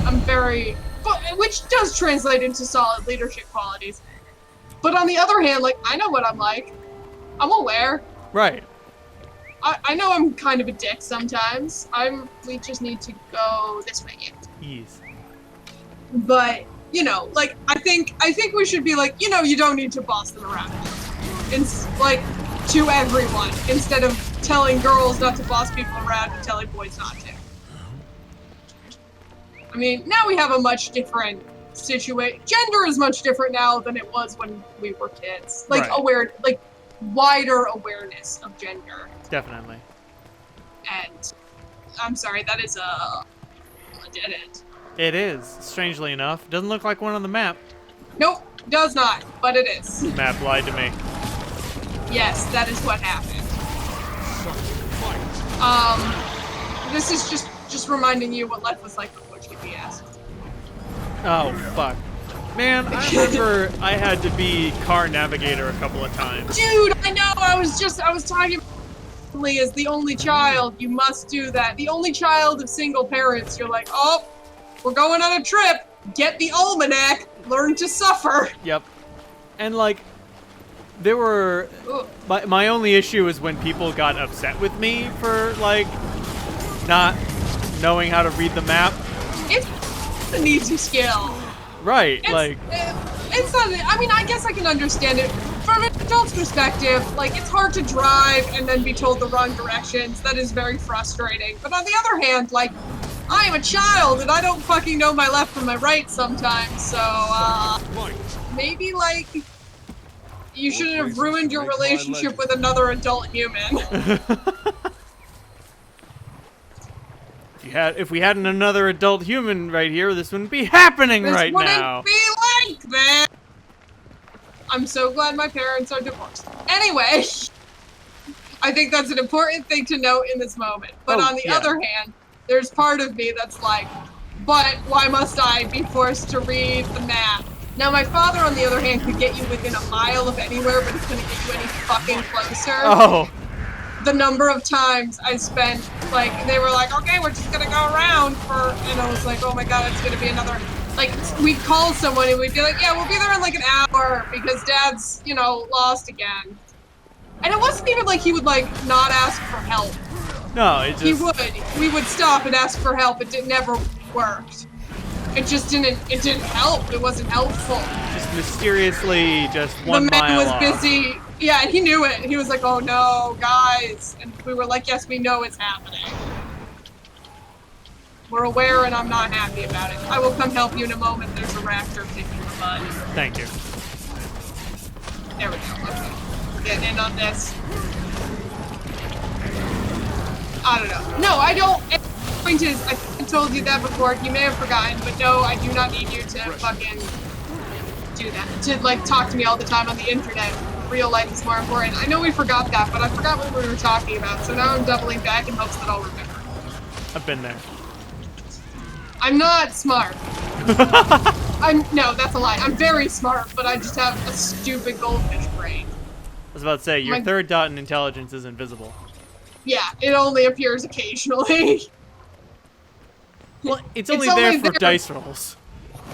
Which does translate into solid leadership qualities. But on the other hand, like, I know what I'm like. I'm aware. Right. I know I'm kind of a dick sometimes. We just need to go this way. Yes. But, you know, like, I think we should be like, you know, you don't need to boss them around. Like, to everyone, instead of telling girls not to boss people around and telling boys not to. I mean, now we have a much different situation. Gender is much different now than it was when we were kids. Like, right. Wider awareness of gender. Definitely. And I'm sorry, that is a dead end. It is, strangely enough. Doesn't look like one on the map. Nope, does not, but it is. Map lied to me. Yes, that is what happened. This is just reminding you what life was like before GPS. Oh, fuck. Man, I remember I had to be car navigator a couple of times. Dude, I know, I was talking as the only child, you must do that. The only child of single parents, you're like, oh, we're going on a trip, get the almanac, learn to suffer. Yep. And like, there were, my only issue is when people got upset with me for like, not knowing how to read the map. It's an easy skill. Right, it's not, I mean, I guess I can understand it. From an adult's perspective, like, it's hard to drive and then be told the wrong directions. That is very frustrating. But on the other hand, like, I am a child and I don't fucking know my left from my right sometimes, so, maybe, like, you shouldn't have ruined your relationship with another adult human. If we had another adult human right here, this wouldn't be happening right now. This wouldn't be like that. I'm so glad my parents are divorced. Anyway, I think that's an important thing to note in this moment. But on the other hand, there's part of me that's like, but why must I be forced to read the map? Now, my father, on the other hand, could get you within a mile of anywhere, but he couldn't get you any fucking closer. Oh. The number of times I spent, like, they were like, okay, we're just gonna go around and I was like, oh my god, it's gonna be another, like, we'd call someone and we'd be like, yeah, we'll be there in like an hour because dad's, you know, lost again. And it wasn't even like he would, like, not ask for help. No, it just... We would stop and ask for help. It never worked. It just didn't help. It wasn't helpful. Just mysteriously, just 1 mile The man was off. busy. Yeah, and he knew it. He was like, oh no, guys. And we were like, yes, we know it's happening. We're aware and I'm not happy about it. I will come help you in a moment. There's a raptor kicking the butt. Thank you. There we go. Okay. We're getting in on this. I don't know. No, I don't. The point is, I told you that before. You may have forgotten, but no, I do not need you to fucking do that. To, like, talk to me all the time on the internet. Real life is more important. I know we forgot that, but I forgot what we were talking about, so now I'm doubling back in hopes that I'll remember. I've been there. I'm not smart. No, that's a lie. I'm very smart, but I just have a stupid goldfish brain. I was about to say, your third dot in intelligence is invisible. Yeah, it only appears occasionally. Well, it's only there for dice rolls.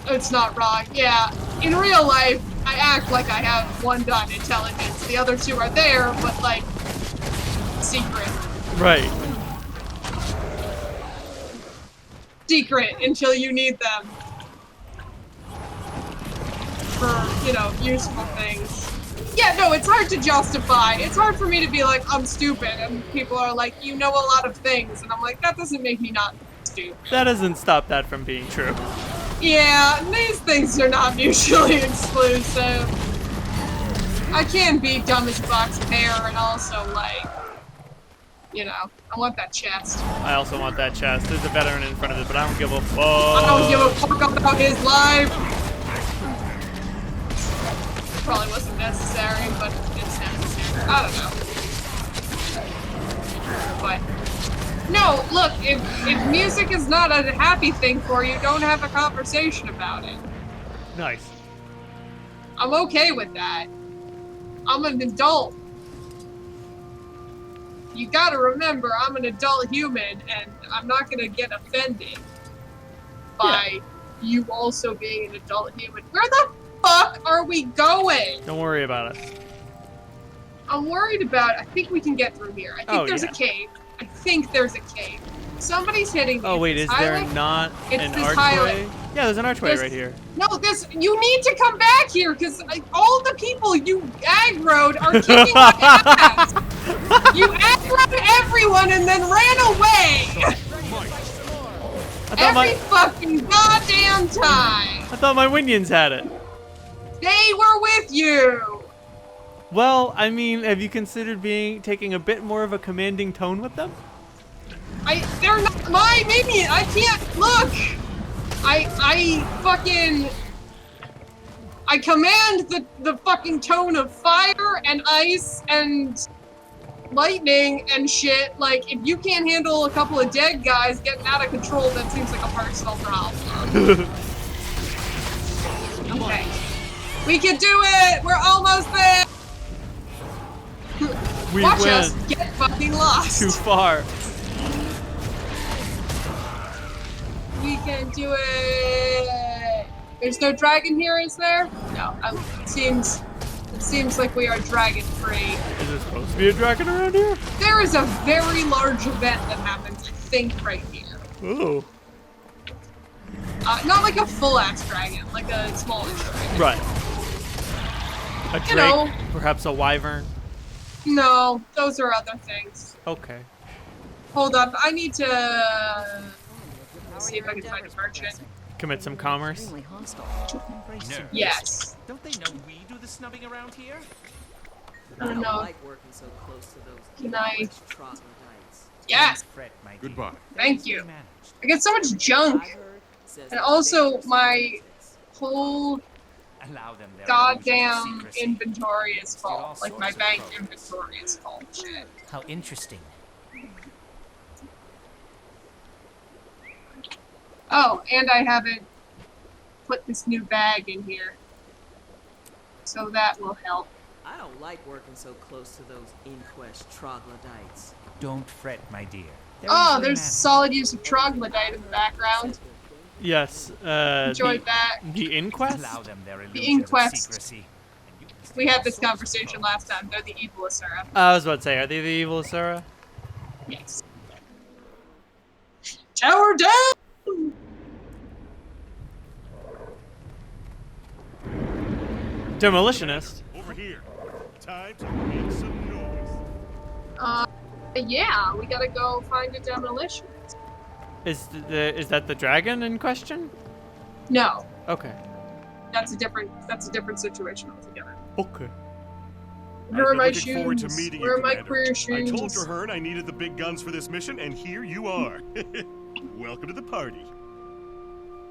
It's not wrong. Yeah. In real life, I act like I have 1 dot intelligence. The other 2 are there, but like secret. Right. Secret until you need them. For, you know, useful things. Yeah, no, it's hard to justify. It's hard for me to be like, I'm stupid, and people are like, you know a lot of things, and I'm like, that doesn't make me not stupid. That doesn't stop that from being true. Yeah, these things are not mutually exclusive. I can be dumb as a box of hair and also, like, you know, I want that chest. I also want that chest. There's a veteran in front of it, but I don't give a fuck. I don't give a fuck about his life. Probably wasn't necessary, but it's necessary. I don't know. But no, look, if music is not a happy thing for you, don't have a conversation about it. Nice. I'm okay with that. I'm an adult. You gotta remember, I'm an adult human, and I'm not gonna get offended by you also being an adult human. Where the fuck are we going? Don't worry about it. I'm worried about it. I think we can get through here. I think there's a cave. I think there's a cave. Somebody's hitting me. Oh wait, is there not an archway? Yeah, there's an archway right here. No, you need to come back here, because all the people you aggroed are kicking my ass. You aggroed everyone and then ran away. Every fucking goddamn time. I thought my Winions had it. They were with you. Well, I mean, have you considered taking a bit more of a commanding tone with them? They're not my minion. I can't look. I command the fucking tone of fire and ice and lightning and shit. Like, if you can't handle a couple of dead guys getting out of control, that seems like a personal problem. Okay. We can do it! We're almost there! Watch us get fucking lost! Too far. We can do it! There's no dragon here, is there? No. It seems like we are dragon free. Is there supposed to be a dragon around here? There is a very large event that happens, I think, right here. Oh. Not like a full-ass dragon, like a smallish dragon. Right. A drake, perhaps a wyvern? No, those are other things. Okay. Hold up, I need to see if I can find a merchant. Commit some commerce? Yes. Don't they know we do the snubbing around here? I don't know. like working so close to those Can I? troglodytes. Yes! Goodbye. Thank you. I get so much junk. And also, my whole goddamn inventory is full. Like, my bank inventory is full. Shit. How interesting. Oh, and I haven't put this new bag in here. So that will help. I don't like working so close to those inquest troglodytes. Don't fret, my dear. Oh, there's solid use of troglodyte in the background. Yes. Enjoyed that. The inquest? The inquest. We had this conversation last time. They're the evil Asura. I was about to say, are they the evil Asura? Yes. Tower down! Demolitionist? Over here. Time to make some noise. Yeah, we gotta go find a demolitionist. Is that the dragon in question? No. Okay. That's a different situation altogether. Okay. Where are my looking forward to shoes? meeting Where you, are my Commander. career shoes? I told Traherne I needed the big guns for this mission, and here you are. Welcome to the party.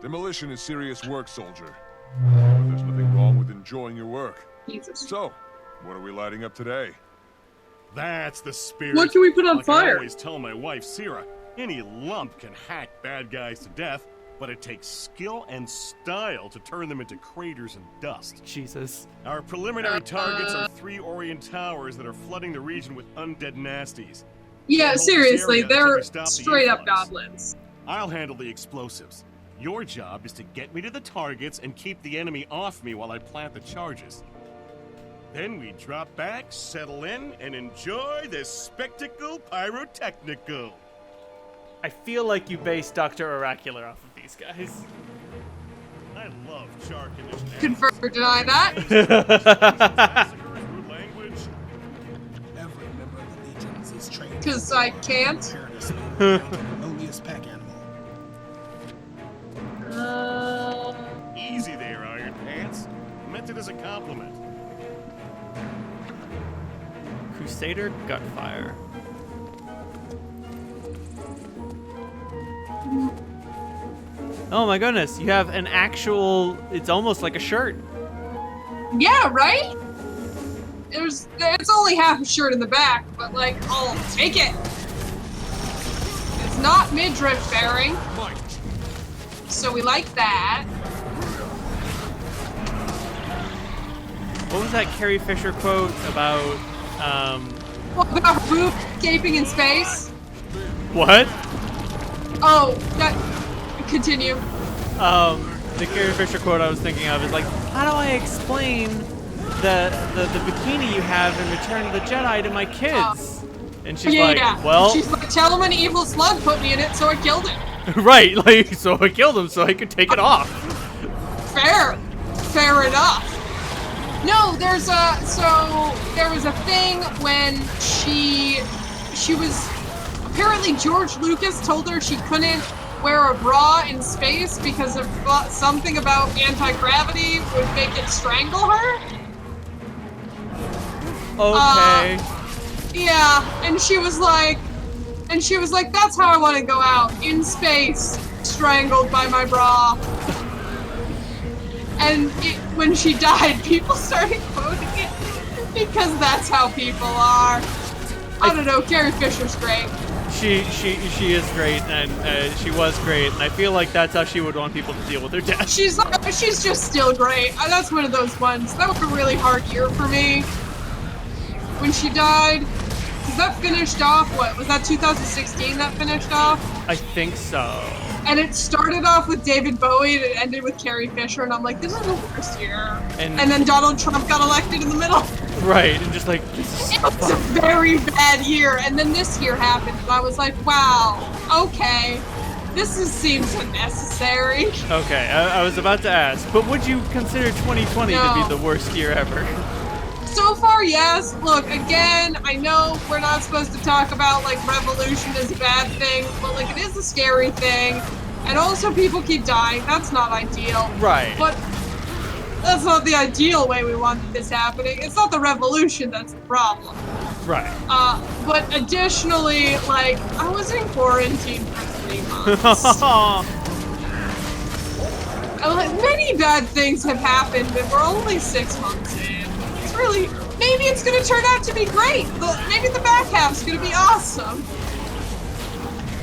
Demolition is serious work, soldier. But there's nothing wrong with enjoying your work. Jesus. So, what are we lighting up today? That's the spirit. What can we put on like fire? I always tell my wife, Sira, any lump can hack bad guys to death, but it takes skill and style to turn them into craters and dust. Jesus. Our preliminary targets are 3 Orient towers that are flooding the region with undead nasties. Yeah, Hold this seriously, area until they're we stop the straight up influx. goblins. I'll handle the explosives. Your job is to get me to the targets and keep the enemy off me while I plant the charges. Then we drop back, settle in, and enjoy this spectacle pyrotechnical. I feel like you base Dr. Oracular off of these guys. I love Char conditioned. Confirm or deny that. Language. Every member of the Legions is trained. Because I can't. Lowliest pack animal. Easy there, Iron Pants. Meant it as a compliment. Crusader Gutfire. Oh my goodness, you have an actual, it's almost like a shirt. Yeah, right? It's only half a shirt in the back, but like, I'll take it. It's not midriff bearing. So we like that. What was that Carrie Fisher quote about, What about her boob escaping in space? What? Oh, that, continue. The Carrie Fisher quote I was thinking of is like, how do I explain the bikini you have in Return of the Jedi to my kids? And she's like, well... She's like, tell him an evil slug put me in it, so I killed it. Right, like, so I killed him so I could take it off. Fair enough. No, there was a thing when she was, apparently George Lucas told her she couldn't wear a bra in space because of something about anti-gravity would make it strangle her. Okay. Yeah, and she was like, that's how I want to go out, in space, strangled by my bra. And when she died, people started quoting it because that's how people are. I don't know, Carrie Fisher's great. She is great, and she was great, and I feel like that's how she would want people to deal with her death. She's just still great. That's one of those ones. That was a really hard year for me. When she died, because that finished off, what, was that 2016 that finished off? I think so. And it started off with David Bowie and it ended with Carrie Fisher, and I'm like, this is the worst year. And then Donald Trump got elected in the middle. Right, and just like, this is it was a very bad year, and then this year happened, and I was like, wow, okay, seems unnecessary. Okay, I was about to ask, but would you consider 2020 to be the worst year ever? So far, yes. Look, again, I know we're not supposed to talk about, like, revolution is a bad thing, but, like, it is a scary thing. And also, people keep dying. That's not ideal. Right. But that's not the ideal way we want this happening. It's not the revolution that's the problem. Right. But additionally, like, I was in quarantine for 3 months. Many bad things have happened, and we're only 6 months in. Really, maybe it's gonna turn out to be great. Maybe the back half's gonna be awesome.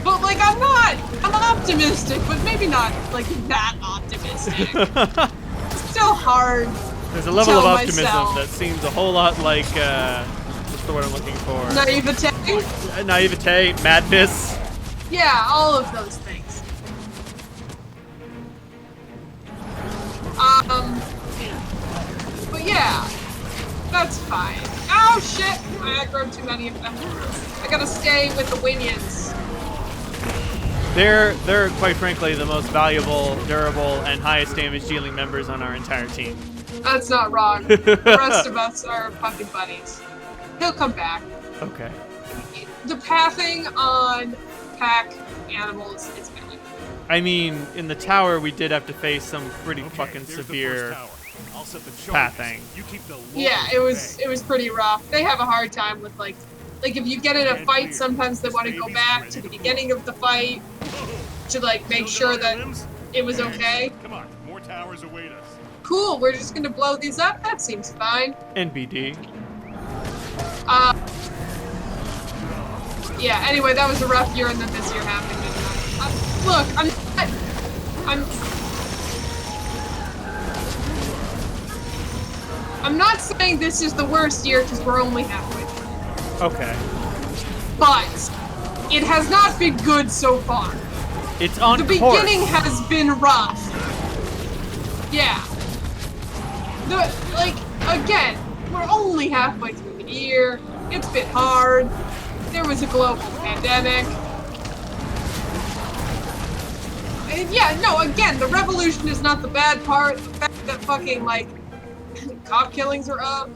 But like, I'm optimistic, but maybe not like that optimistic. Still hard. There's a level of optimism myself. that seems a whole lot like what's the word I'm looking for? Naivete. Naivete, madness. Yeah, all of those things. But yeah. That's fine. Oh shit! I aggroed too many of them. I gotta stay with the Winions. They're quite frankly the most valuable, durable, and highest damage dealing members on our entire team. That's not wrong. The rest of us are fucking buddies. He'll come back. Okay. The pathing on pack animals is bad. I mean, in the tower we did have to face some pretty fucking severe pathing. Yeah, it was pretty rough. They have a hard time with like if you get in a fight, sometimes they want to go back to the beginning of the fight to like make sure that it was okay. Come on, more towers await us. Cool, we're just gonna blow these up. That seems fine. NBD. Yeah. Anyway, that was a rough year, and then this year happened. And, look, I'm not saying this is the worst year because we're only halfway through. Okay. But it has not been good so far. It's on The course. beginning has been rough. Yeah. Again, we're only halfway through the year. It's been hard. There was a global pandemic. And yeah, no, again, the revolution is not the bad part. The fact that fucking, like, cop killings are up.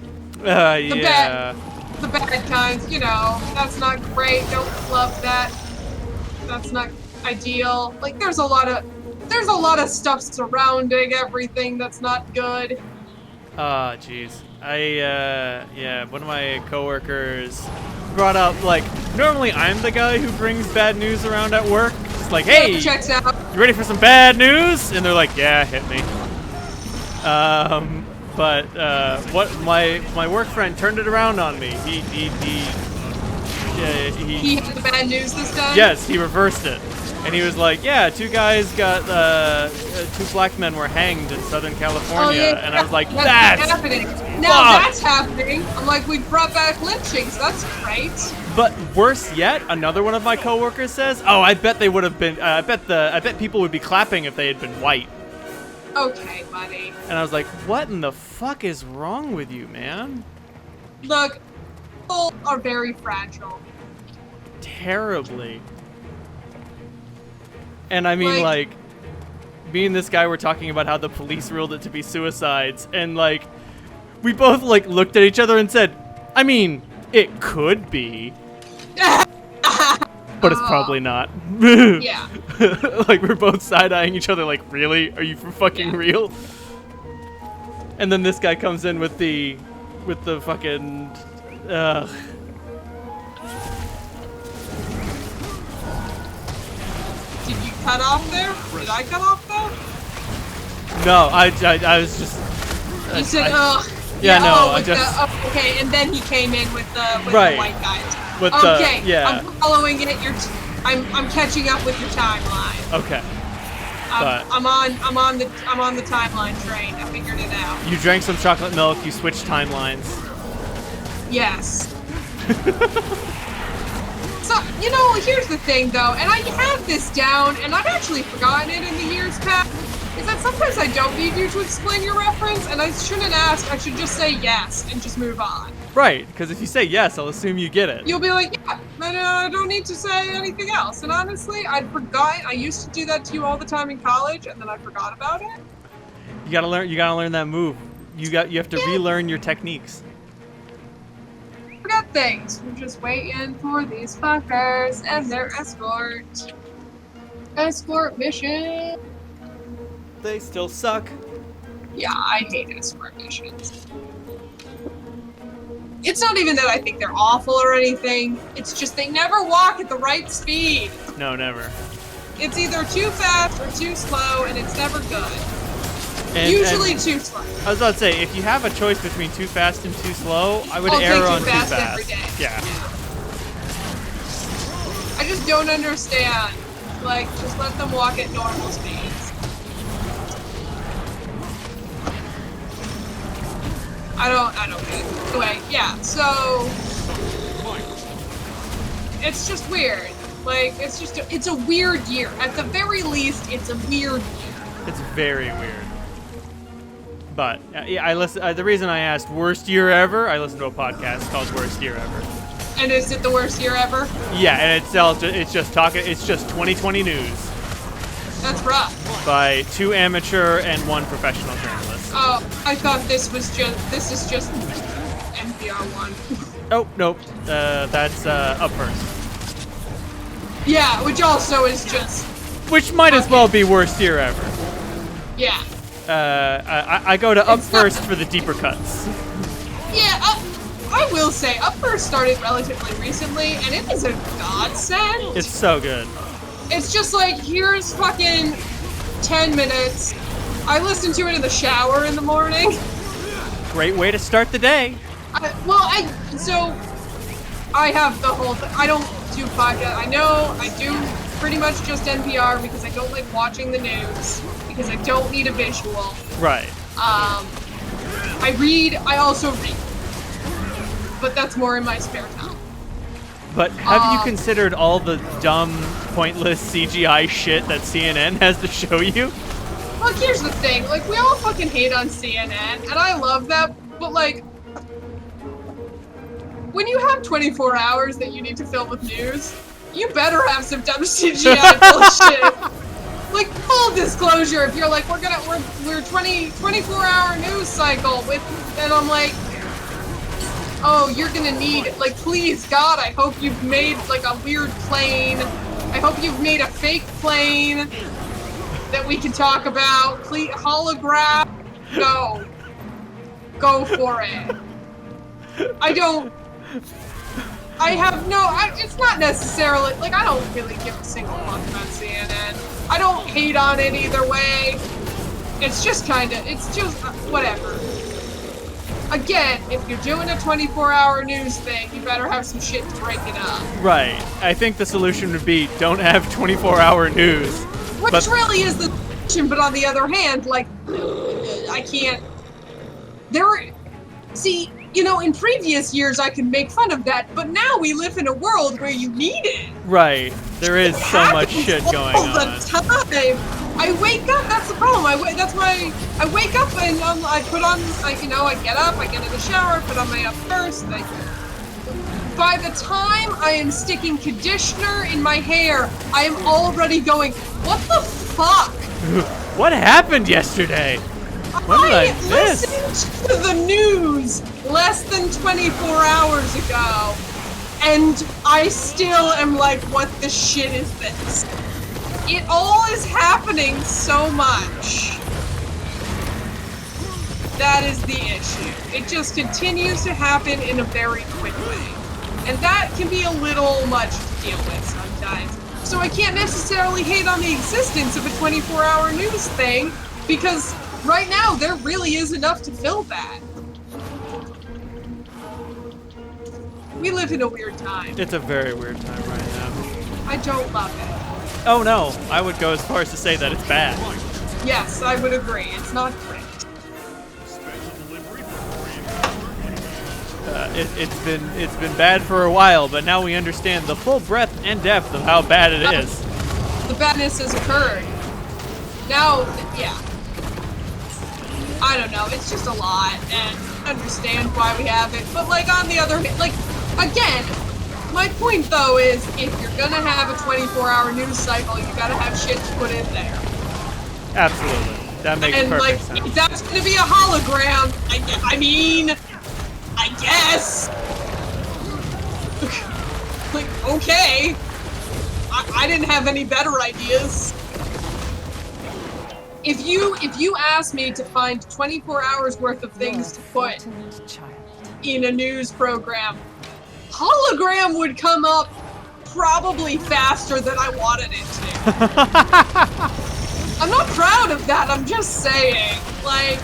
Yeah. The bad kinds, you know, that's not great. Don't love that. That's not ideal. Like, there's a lot of stuff surrounding everything that's not good. Oh, jeez. One of my coworkers brought up, like, normally I'm the guy who brings bad news around at work. It's like, hey, checks out. You ready for some bad news? And they're like, yeah, hit me. But what my work friend turned it around on me. He had the bad news this time? Yes, he reversed it. And he was like, yeah, two guys got, two black men were hanged in Southern California. Oh, yeah, and I was like, that's that's happening. Now that's happening. I'm like, we brought back lynchings. That's great. But worse yet, another one of my coworkers says, oh, I bet they would have been, I bet people would be clapping if they had been white. Okay, buddy. And I was like, what in the fuck is wrong with you, man? Look, people are very fragile. Terribly. And I mean, like, me and this guy were talking about how the police ruled it to be suicides, and, like, we both, like, looked at each other and said, I mean, it could be. But it's probably not. Yeah. Like, we're both side-eyeing each other like, really? Are you for fucking real? And then this guy comes in with the fucking, Did you cut off there? Did I cut off there? No, I was just... You said, ugh. Yeah, no, oh, I just... okay, and then he came in with the white guys. With okay, yeah. I'm following it. I'm catching up with your timeline. Okay. I'm on the timeline train. I figured it out. You drank some chocolate milk. You switched timelines. Yes. So, you know, here's the thing, though, and I have this down, and I've actually forgotten it in the years past, is that sometimes I don't need you to explain your reference, and I shouldn't ask, I should just say yes, and just move on. Right, because if you say yes, I'll assume you get it. You'll be like, yeah, I don't need to say anything else, and honestly, I'd forgotten, I used to do that to you all the time in college, and then I forgot about it. You gotta learn that move. You have to relearn your techniques. Forgot things. We're just waiting for these fuckers and their escort mission. They still suck. Yeah, I hate escort missions. It's not even that I think they're awful or anything. It's just they never walk at the right speed. No, never. It's either too fast or too slow, and it's never good. Usually too slow. I was about to say, if you have a choice between too fast and too slow, I would err on too fast. Every day. Yeah. I just don't understand. Like, just let them walk at normal speeds. I don't get it. Anyway, yeah, so it's just weird. Like, it's a weird year. At the very least, it's a weird year. It's very weird. But yeah, the reason I asked worst year ever, I listened to a podcast called Worst Year Ever. And is it the worst year ever? Yeah, and it's just 2020 news. That's rough. By 2 amateur and 1 professional journalist. Oh, I thought this is just NPR one. Oh, nope. That's Up First. Yeah, which also is just... Which might as well be worst year ever. Yeah. I go to Up First for the deeper cuts. Yeah, I will say, Up First started relatively recently, and it is a godsend. It's so good. It's just like, here's fucking 10 minutes. I listen to it in the shower in the morning. Great way to start the day. So I have the whole thing. I don't do podcasts. I know I do pretty much just NPR because I don't like watching the news because I don't need a visual. Right. I also read. But that's more in my spare time. But have you considered all the dumb pointless CGI shit that CNN has to show you. Look, here's the thing. Like, we all fucking hate on CNN, and I love that, but like, when you have 24 hours that you need to fill with news, you better have some dumb CGI bullshit. Like, full disclosure, if you're like, we're 24-hour news cycle with, and I'm like, oh, you're gonna need, like, please, God, I hope you've made, like, a weird plane. I hope you've made a fake plane that we can talk about. Please, holograph, go. Go for it. It's not necessarily, like, I don't really give a single fuck about CNN. I don't hate on it either way. It's just whatever. Again, if you're doing a 24-hour news thing, you better have some shit to break it up. Right. I think the solution would be don't have 24-hour news. Which really is the solution, but on the other hand, like, I can't... See, you know, in previous years I could make fun of that, but now we live in a world where you need it. Right. There is so much shit going on. All the time. I wake up, that's the problem. I wake up and I put on, like, you know, I get up, I get in the shower, put on my up first. By the time I am sticking conditioner in my hair, I am already going, what the fuck? What happened yesterday? What did I miss? Listened to the news less than 24 hours ago, and I still am like, what the shit is this? It all is happening so much. That is the issue. It just continues to happen in a very quick way. And that can be a little much to deal with sometimes. So I can't necessarily hate on the existence of a 24-hour news thing, because right now there really is enough to fill that. We live in a weird time. It's a very weird time right now. I don't love it. Oh no, I would go as far as to say that it's bad. Yes, I would agree. It's not great. It's been bad for a while, but now we understand the full breadth and depth of how bad it is. The badness has occurred. Now, yeah. I don't know. It's just a lot, and I understand why we have it. But like on the other hand, like again. My point, though, is if you're gonna have a 24-hour news cycle, you gotta have shit to put in there. Absolutely. That makes perfect sense. And, like, if that's gonna be a hologram, I mean, I guess. Like, okay. I didn't have any better ideas. If you asked me to find 24 hours worth of things to put in a news program, hologram would come up probably faster than I wanted it to. I'm not proud of that, I'm just saying. Like,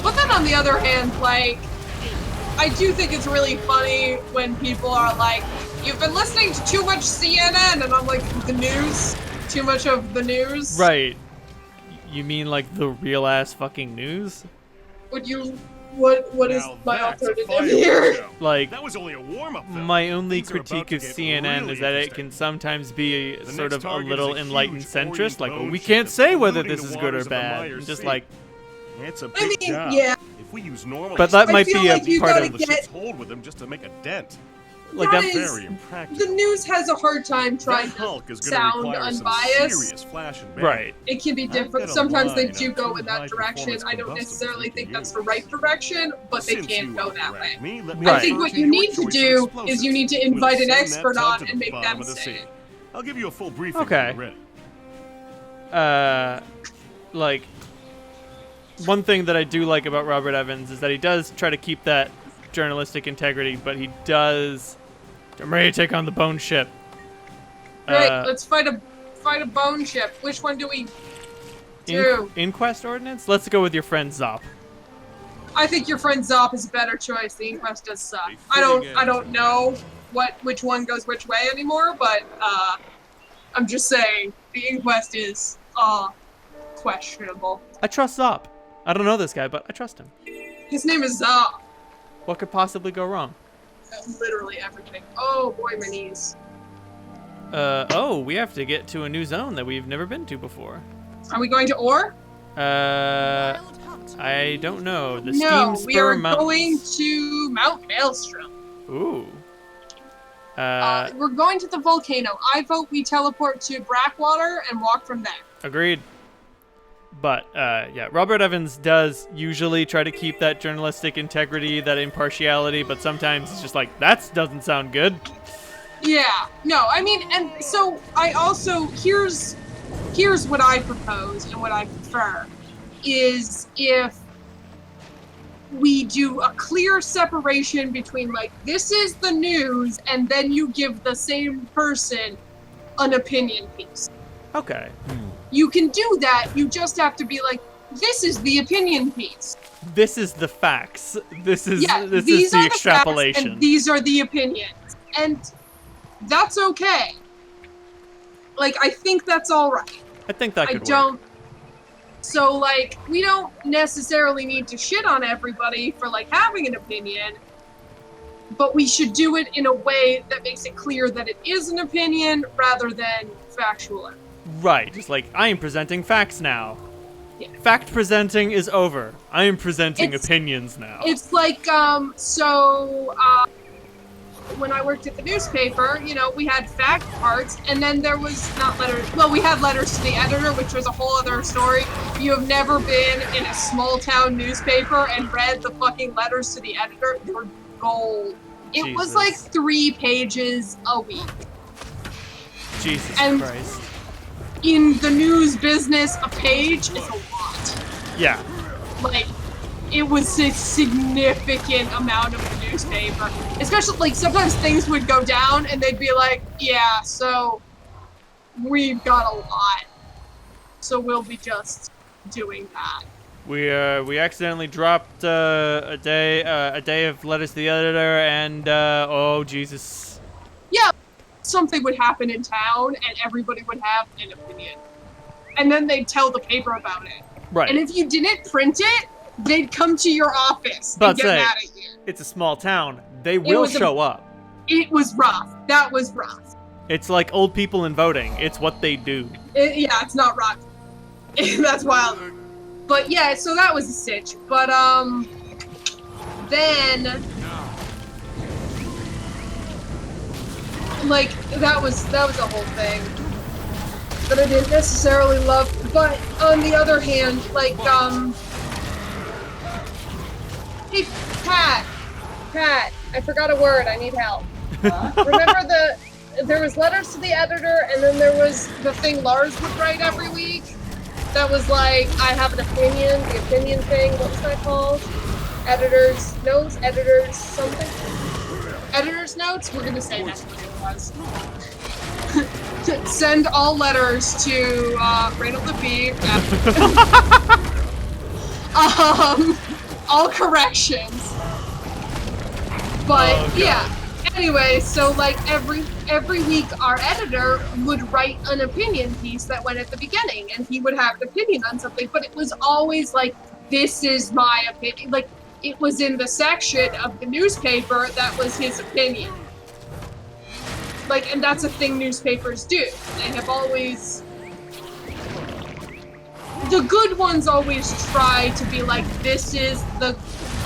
but then on the other hand, like, I do think it's really funny when people are like, you've been listening to too much CNN, and I'm like, the news? Too much of the news? Right. You mean like the real ass fucking news? Would you... What is my alternative here? Like, that was only a warm-up. My only critique of CNN is that it can sometimes be sort of a little enlightened centrist. Like, well, we can't say whether this is good or bad. And just like, it's a big job. Yeah. If we use normal, but that might be like a part of the ship's hold with them just to make a dent. Like that's very impractical. The news has a hard time trying to sound unbiased. Right. It can be different. Sometimes they do go in that direction. I don't necessarily think that's the right direction, but they can go that way. I think what you need to do is you need to invite an expert on and make them say it. I'll give you a full briefing. Okay. Like, one thing that I do like about Robert Evans is that he does try to keep that journalistic integrity, but he does. I'm ready to take on the bone ship. Great, let's fight a bone ship. Which one do we do? Inquest Ordnance? Let's go with your friend Zop. I think your friend Zop is a better choice. The Inquest does suck. I don't know which one goes which way anymore, but I'm just saying the Inquest is questionable. I trust Zop. I don't know this guy, but I trust him. His name is Zop. What could possibly go wrong? Literally everything. Oh boy, my knees. Oh, we have to get to a new zone that we've never been to before. Are we going to Ore? I don't know. The No, Steam we are Spur Mountains. going to Mount Maelstrom. Ooh. We're going to the volcano. I vote we teleport to Brackwater and walk from there. Agreed. But, yeah, Robert Evans does usually try to keep that journalistic integrity, that impartiality, but sometimes it's just like, that doesn't sound good. Yeah. No, I mean, and so I also, here's what I propose and what I prefer, is if we do a clear separation between, like, this is the news, and then you give the same person an opinion piece. Okay. You can do that, you just have to be like, this is the opinion piece. This is the facts. This is Yeah, this these is the are extrapolation. facts and these are the opinions. And that's okay. Like, I think that's alright. I think that could work. don't. So, like, we don't necessarily need to shit on everybody for, like, having an opinion, but we should do it in a way that makes it clear that it is an opinion rather than factual. Right, just like, I am presenting facts now. Yeah. Fact presenting is over. I am presenting opinions now. It's like, when I worked at the newspaper, you know, we had fact parts, and then there was not letters. Well, we had letters to the editor, which was a whole other story. You have never been in a small town newspaper and read the fucking letters to the editor. They're gold. It was like 3 pages a week. Jesus and Christ. In the news business, a page is a lot. Yeah. Like, it was a significant amount of the newspaper. Especially, like, sometimes things would go down and they'd be like, yeah, so we've got a lot. So we'll be just doing that. We accidentally dropped a day of letters to the editor, and oh Jesus. Yeah, something would happen in town and everybody would have an opinion. And then they'd tell the paper about it. Right. And if you didn't print it, they'd come to your office and get mad at you. It's a small town. They will show up. It was rough. That was rough. It's like old people in voting. It's what they do. Yeah, it's not rough. That's wild. But yeah, so that was a sitch. But then like that was a whole thing that I didn't necessarily love. But on the other hand, like hey, Pat, I forgot a word. I need help. Remember there was letters to the editor, and then there was the thing Lars would write every week. That was like, I have an opinion, the opinion thing. What was that called? Editor's notes, editor's something. Editor's notes. We're gonna say that's what it was. Send all letters to Randall the Bee. All corrections. But yeah. Anyway, so like every week our editor would write an opinion piece that went at the beginning, and he would have an opinion on something, but it was always like, this is my opinion. Like, it was in the section of the newspaper that was his opinion. Like, and that's a thing newspapers do. They have always... The good ones always try to be like, this is the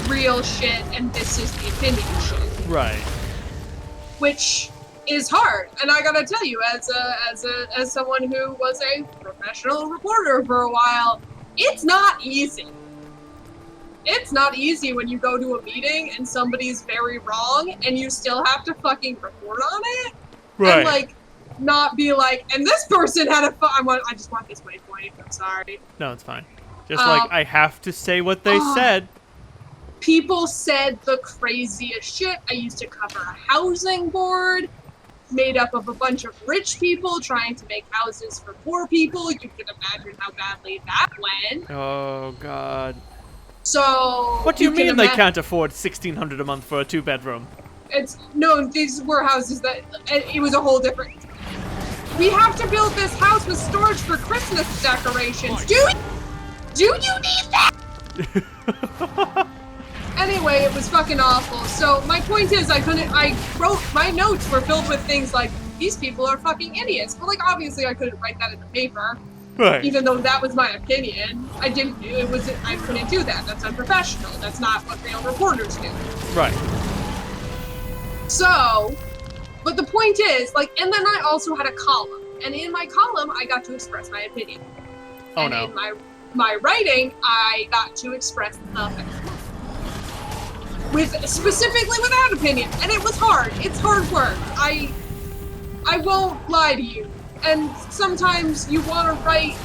real shit and this is the opinion shit. Right. Which is hard, and I gotta tell you, as someone who was a professional reporter for a while, it's not easy. It's not easy when you go to a meeting and somebody's very wrong, and you still have to fucking report on it, right? And like, not be like, and this person had I just want this waypoint. I'm sorry. No, it's fine. Just like, I have to say what they said. People said the craziest shit. I used to cover a housing board made up of a bunch of rich people trying to make houses for poor people. You can imagine how badly that went. Oh, God. So... What do you mean they can't afford $1,600 a month for a 2-bedroom? No, these were houses that... It was a whole different... We have to build this house with storage for Christmas decorations. Do you need that? Anyway, it was fucking awful. So my point is, I wrote, my notes were filled with things like, these people are fucking idiots. But like, obviously I couldn't write that in the paper. Right. Even though that was my opinion. I couldn't do that. That's unprofessional. That's not what real reporters do. Right. So, but the point is, like, and then I also had a column. And in my column, I got to express my opinion. Oh, and no. in my writing, I got to express nothing. Specifically without opinion. And it was hard. It's hard work. I won't lie to you. And sometimes you want to write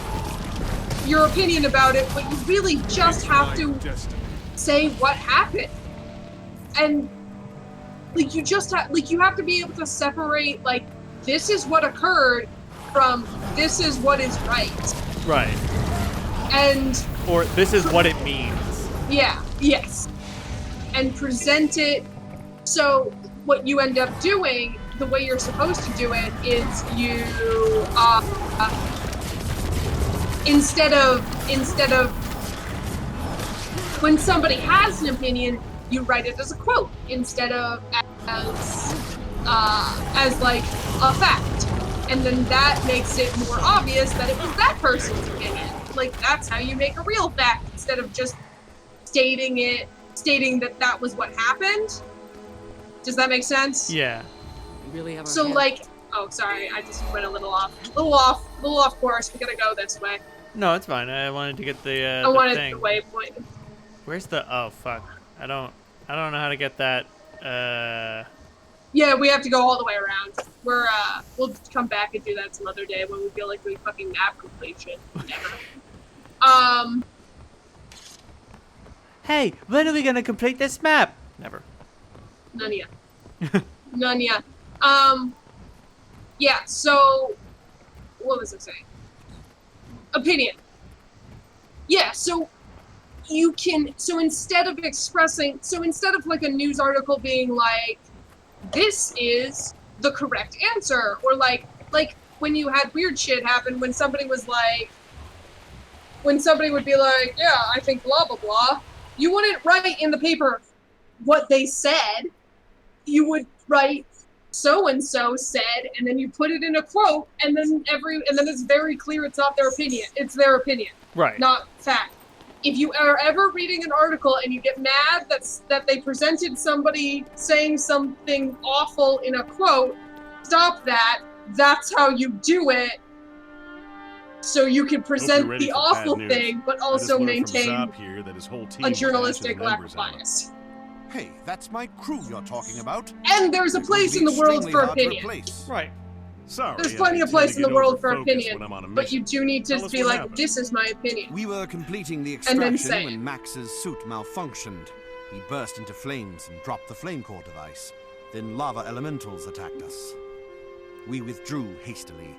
your opinion about it, but you really just have to say what happened. And like you have to be able to separate like this is what occurred from this is what is right. Right. And or this is what it means. Yeah, yes. And present it. So what you end up doing, the way you're supposed to do it, is you instead of when somebody has an opinion, you write it as a quote instead of as like a fact. And then that makes it more obvious that it was that person's opinion. Like, that's how you make a real fact instead of just stating that that was what happened. Does that make sense? Yeah. We really have So like, oh, sorry, I just went a little off course. We gotta go this way. No, it's fine. I wanted to get the I wanted thing. the waypoint. Where's the? Oh fuck! I don't know how to get that. Yeah, we have to go all the way around. We'll come back and do that some other day when we feel like we fucking map completion. Never. Hey, when are we gonna complete this map? Never. None yet. None yet. Yeah, so what was I saying? Opinion. Yeah, so you can, instead of like a news article being like, this is the correct answer, or like when you had weird shit happen when somebody would be like, yeah, I think blah blah blah, you wouldn't write in the paper what they said. You would write so and so said, and then you put it in a quote, and then it's very clear it's not their opinion. It's their opinion, right? Not fact. If you are ever reading an article and you get mad that they presented somebody saying something awful in a quote, stop that. That's how you do it. So you can present the awful thing, but also maintain a journalistic lack of bias. Hey, that's my crew you're talking about. And there's a place in the world for opinion. Right. Sorry, there's plenty of place in the world for opinion, but you do need to be like, happened. this is my opinion. We were completing the And then extraction say when Max's suit malfunctioned. He burst into flames and dropped the flame core device. Then lava elementals attacked us. We withdrew hastily.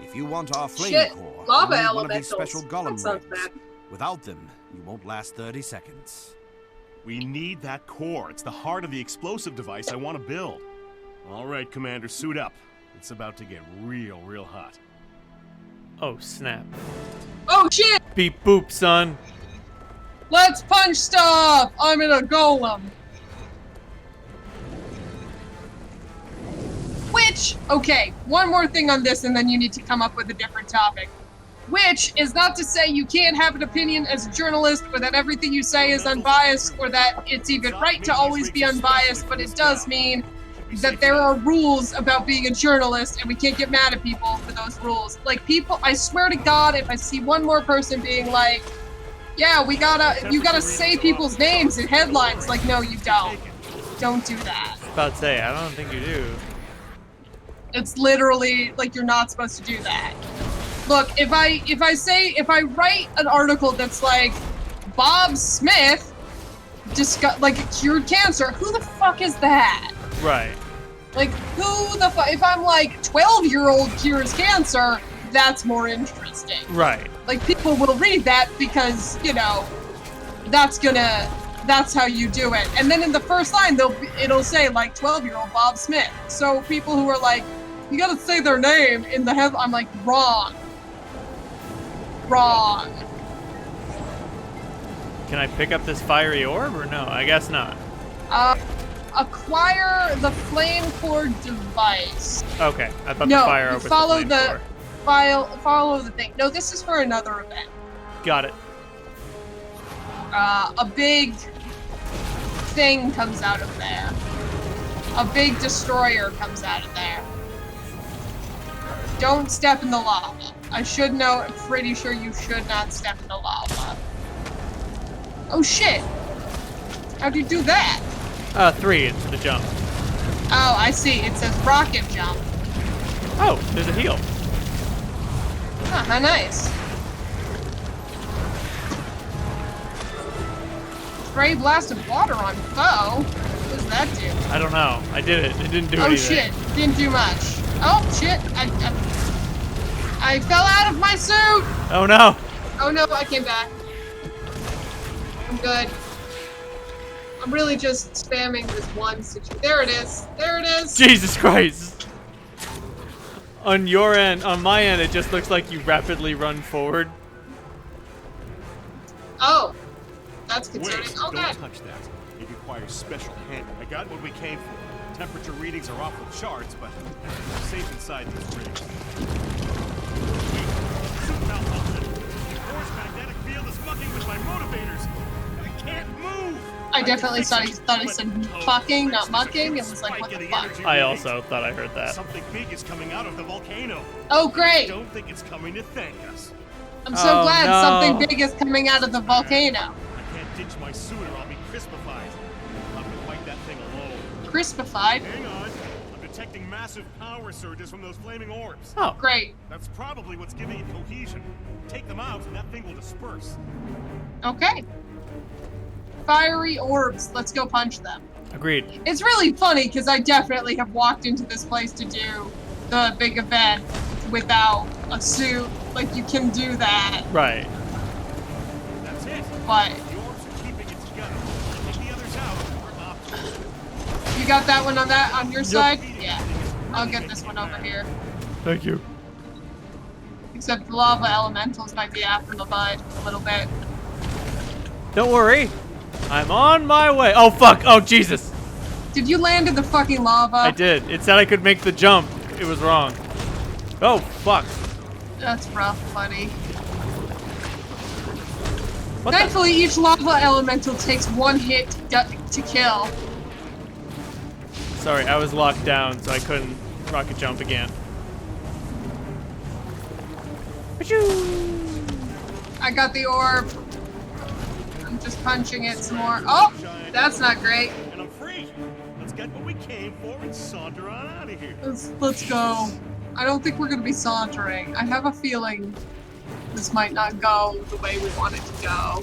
If you want our flame core, lava you need one of these elementals. special golem That sounds rings. bad. Without them, you won't last 30 seconds. We need that core. It's the heart of the explosive device I want to build. All right, Commander, suit up. It's about to get real hot. Oh snap! Oh shit! Beep boop, son. Let's punch stuff! I'm in a golem. Which, okay, one more thing on this and then you need to come up with a different topic. Which is not to say you can't have an opinion as a journalist, or that everything you say is unbiased, or that it's even right to always be unbiased, but it does mean that there are rules about being a journalist, and we can't get mad at people for those rules. Like, people, I swear to God, if I see one more person being like, yeah, you gotta say people's names in headlines, like, no, you don't. Don't do that. About to say, I don't think you do. It's literally, like, you're not supposed to do that. Look, if I write an article that's like, Bob Smith cured cancer, who the fuck is that? Right. Like, who the fuck? If I'm like, 12-year-old cures cancer, that's more interesting. Right. Like, people will read that because, you know, that's how you do it. And then in the first line, it'll say, like, 12-year-old Bob Smith. So people who are like, you gotta say their name in the head, I'm like, wrong. Wrong. Can I pick up this fiery orb or no? I guess not. acquire the flame core device. Okay, I thought No, the fire you over follow the flame core. follow the thing. No, this is for another event. Got it. A big thing comes out of there. A big destroyer comes out of there. Don't step in the lava. I should know, I'm pretty sure you should not step in the lava. Oh shit! How'd you do that? 3 into the jump. Oh, I see. It says rocket jump. Oh, there's a heal. Huh, how nice. Spray blast of water on foe? What does that do? I don't know. I did it. It didn't do Oh anything. shit, didn't do much. Oh shit, I fell out of my suit! Oh no! Oh no, I came back. I'm good. I'm really just spamming this one situation. There it is. There it is. Jesus Christ! On your end, on my end, it just looks like you rapidly run forward. Oh, that's concerning. Wait, Okay. don't touch that. It requires special handling. I got what we came for. Temperature readings are off the charts, but we're safe inside these rigs. Suit malfunction. The core's magnetic field is fucking with my motivators. I can't move. I definitely thought he said fucking, not mucking, and was like, what the fuck? I also thought I heard that. Something big is coming out of the volcano. Oh, great. I don't think it's coming to thank us. I'm so glad something big is coming out of the volcano. I can't ditch my suit or I'll be crispified. I'll have to fight that thing alone. Crispified? Hang on. I'm detecting massive power surges from those flaming orbs. Oh. Great. That's probably what's giving it cohesion. Take them out and that thing will disperse. Okay. Fiery orbs. Let's go punch them. Agreed. It's really funny because I definitely have walked into this place to do the big event without a suit. Like, you can do that. Right. That's it. But The orbs are keeping it together. Take the others out. We're off. you got that one on your side? Yeah. I'll get this one over here. Thank you. Except the lava elementals might be after the bud a little bit. Don't worry. I'm on my way. Oh, fuck. Oh, Jesus. Did you land in the fucking lava? I did. It said I could make the jump. It was wrong. Oh, fuck. That's rough, buddy. What Thankfully, each lava elemental takes one hit to kill. Sorry, I was locked down, so I couldn't rocket jump again. I got the orb. I'm just punching it some more. Oh, that's not great. And I'm free. Let's get what we came for and saunter on out of here. Let's go. I don't think we're gonna be sauntering. I have a feeling this might not go the way we want it to go.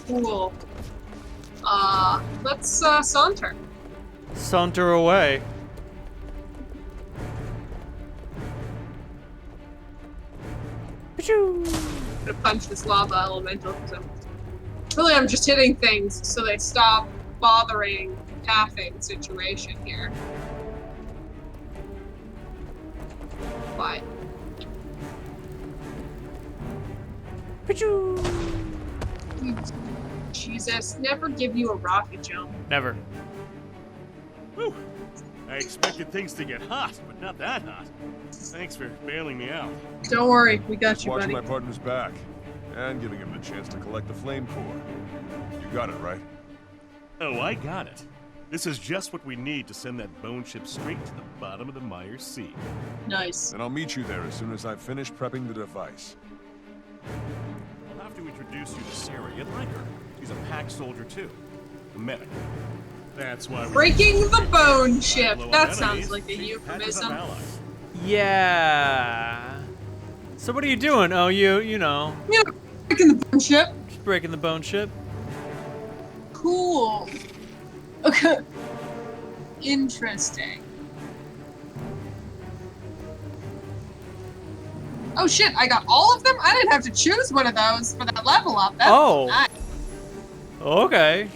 Cool. Let's saunter. Saunter away. I'm gonna punch this lava elemental because I'm just hitting things so they stop bothering the pathing situation here. But Jesus, never give you a rocket jump. Never. Whew. I expected things to get hot, but not that hot. Thanks for bailing me out. Don't worry, we got you, Watching buddy. my partner's back, and giving him the chance to collect the flame core. You got it, right? Oh, I got it. This is just what we need to send that bone ship straight to the bottom of the Mire Sea. Nice. Then I'll meet you there as soon as I've finished prepping the device. I'll have to introduce you to Sarah. You'd like her. She's a pack soldier, too. A medic. That's why we... Breaking the bone ship. Hello, That enemies. sounds like a Keep patches of euphemism. allies. Yeah. So what are you doing? Oh, you know. Yeah, breaking the bone ship. Just breaking the bone ship. Cool. Okay. Interesting. Oh shit, I got all of them? I didn't have to choose one of those for that level up. That's nice. Okay.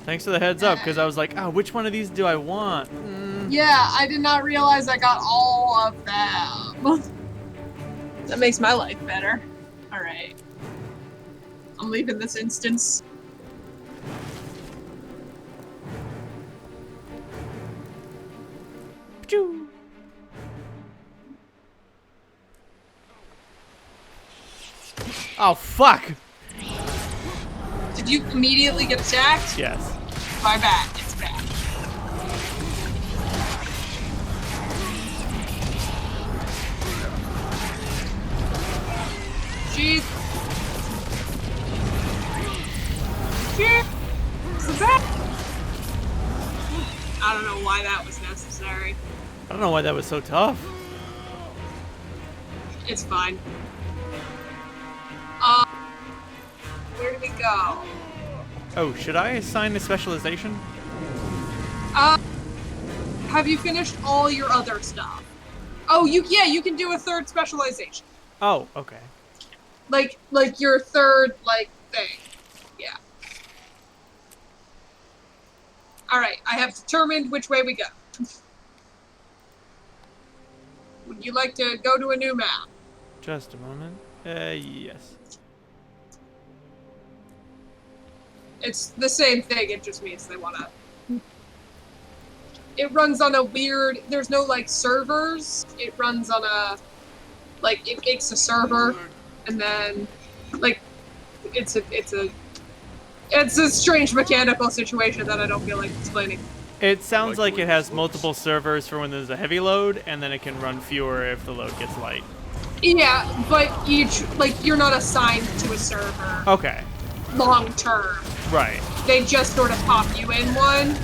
Thanks for the heads up, because I was like, oh, which one of these do I want? Yeah, I did not realize I got all of them. That makes my life better. Alright. I'm leaving this instance. Pachoo. Oh, fuck! Did you immediately get attacked? Yes. My bad. It's bad. Jeez. Is that? I don't know why that was necessary. I don't know why that was so tough. It's fine. Where do we go? Oh, should I assign a specialization? Have you finished all your other stuff? Oh, you can do a third specialization. Oh, okay. Like your third, thing. Yeah. Alright, I have determined which way we go. Would you like to go to a new map? Just a moment. Yes. It's the same thing, it just means they wanna... It runs on a weird... There's no, servers. It runs on a... it makes a server, and then, it's a strange mechanical situation that I don't feel like explaining. It sounds like it has multiple servers for when there's a heavy load, and then it can run fewer if the load gets light. Yeah, but each, you're not assigned to a server. Okay. Long term. Right. They just sort of pop you in one.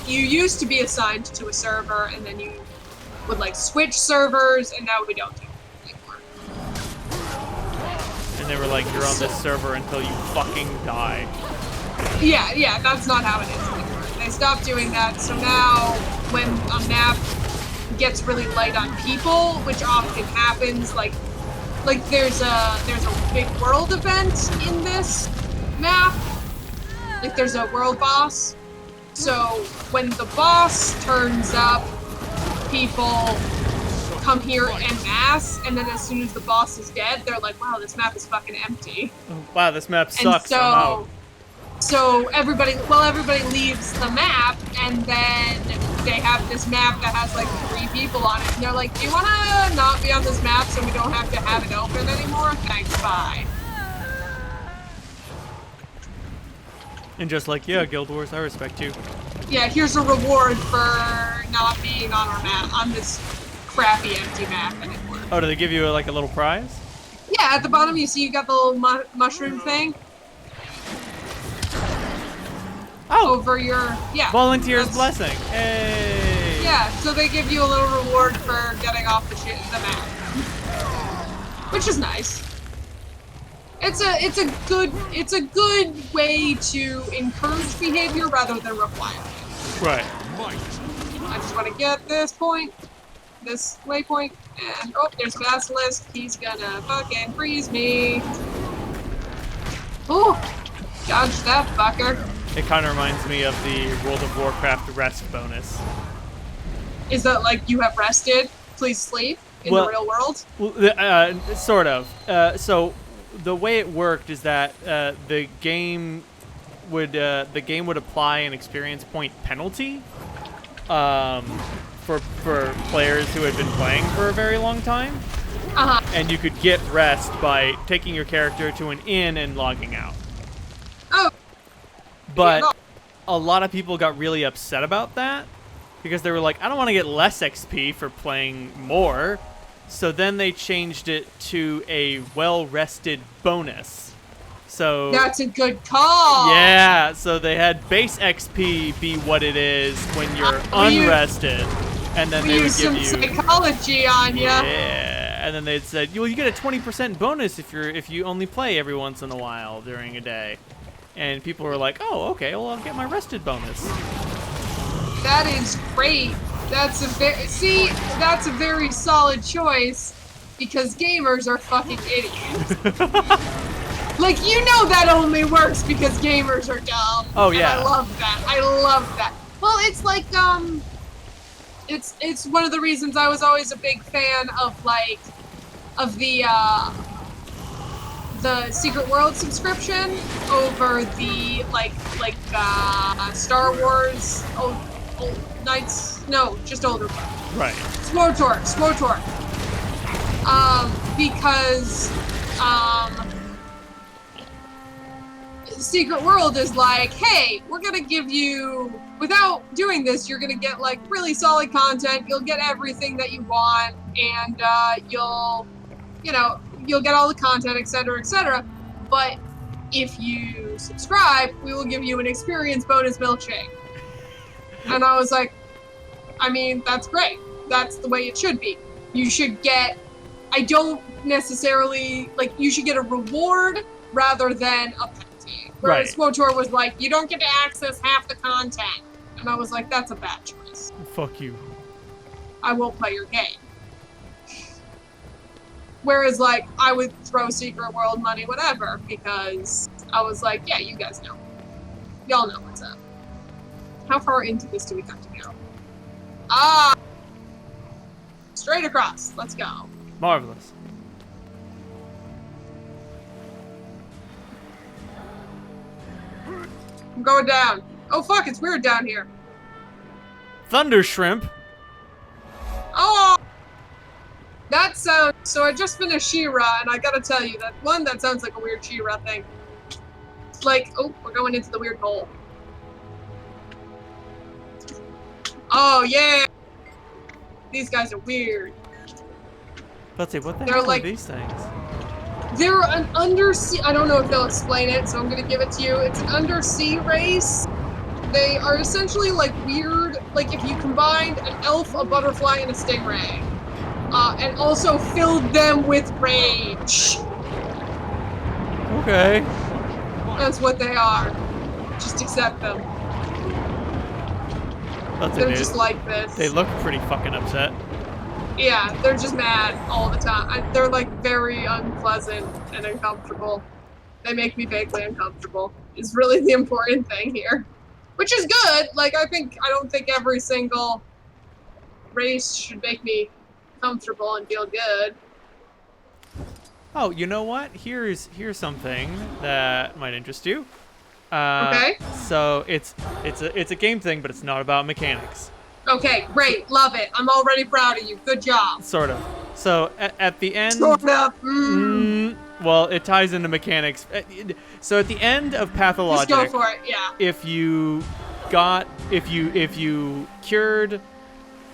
You used to be assigned to a server, and then you would, switch servers, and now we don't do it anymore. And they were like, you're on this server until you fucking die. Yeah, that's not how it is anymore. They stopped doing that, so now when a map gets really light on people, which often happens, there's a big world event in this map. There's a world boss. So when the boss turns up, people come here en masse, and then as soon as the boss is dead, they're like, wow, this map is fucking empty. Wow, this map sucks. I'm out. So everybody leaves the map, and then they have this map that has 3 people on it, and they're like, do you want to not be on this map so we don't have to have it open anymore? Thanks, bye. And just yeah, Guild Wars, I respect you. Yeah, here's a reward for not being on our map, on this crappy empty map anymore. Oh, do they give you a little prize? Yeah, at the bottom you see you got the little mushroom thing. Oh! Over your, yeah. Volunteer's blessing. Hey! Yeah, so they give you a little reward for getting off the map. Which is nice. It's a good way to encourage behavior rather than require it. Right. I just want to get this point, this waypoint, and oh, there's Basilisk. He's gonna fucking freeze me. Ooh, dodge that fucker. It kind of reminds me of the World of Warcraft rest bonus. Is that you have rested? Please sleep in the real world? Well, sort of. So the way it worked is that the game would apply an experience point penalty for players who had been playing for a very long time. Uh-huh. And you could get rest by taking your character to an inn and logging out. Oh. But a lot of people got really upset about that because they were like, I don't want to get less XP for playing more. So then they changed it to a well-rested bonus. So that's a good call. Yeah, so they had base XP be what it is when you're unrested, and then they would give you some psychology on ya. Yeah, and then they'd said, well, you get a 20% bonus if you only play every once in a while during a day. And people were like, oh, okay, well, I'll get my rested bonus. That is great. That's a very solid choice because gamers are fucking idiots. That only works because gamers are dumb. Oh yeah. And I love that. Well, it's it's one of the reasons I was always a big fan of the the Secret World subscription over the Star Wars old Knights. No, just older. Right. SWTOR. Because Secret World is like, hey, we're gonna give you, without doing this, you're gonna get like really solid content. You'll get everything that you want, and you'll get all the content, etc., etc. But if you subscribe, we will give you an experience bonus milkshake. And I was like, I mean, that's great. That's the way it should be. You should get, I don't necessarily, like, you should get a reward rather than a penalty. Whereas SWTOR was like, you don't get to access half the content. And I was like, that's a bad choice. Fuck you. I won't play your game. Whereas, like, I would throw Secret World money, whatever, because I was like, yeah, you guys know. Y'all know what's up. How far into this do we have to go? Straight across. Let's go. Marvelous. I'm going down. Oh, fuck, it's weird down here. Thunder Shrimp. Oh! That sounds... So I just finished She-Ra, and I gotta tell you, that sounds like a weird She-Ra thing. Like, oh, we're going into the weird hole. Oh, yeah! These guys are weird. Let's see, what the They're hell like- are these things? They're an undersea... I don't know if they'll explain it, so I'm gonna give it to you. It's an undersea race. They are essentially like weird, like if you combined an elf, a butterfly, and a stingray. And also filled them with rage. Okay. That's what they are. Just accept them. They're just like this. They look pretty fucking upset. Yeah, they're just mad all the time. They're like very unpleasant and uncomfortable. They make me vaguely uncomfortable. Is really the important thing here. Which is good. Like, I don't think every single race should make me comfortable and feel good. Oh, you know what? Here's something that might interest you. Okay. So it's a game thing, but it's not about mechanics. Okay, great. Love it. I'm already proud of you. Good job. Sort of. So at the end. Sort of. Well, it ties into mechanics. So at the end of Pathologic, Just go for it. Yeah. if you cured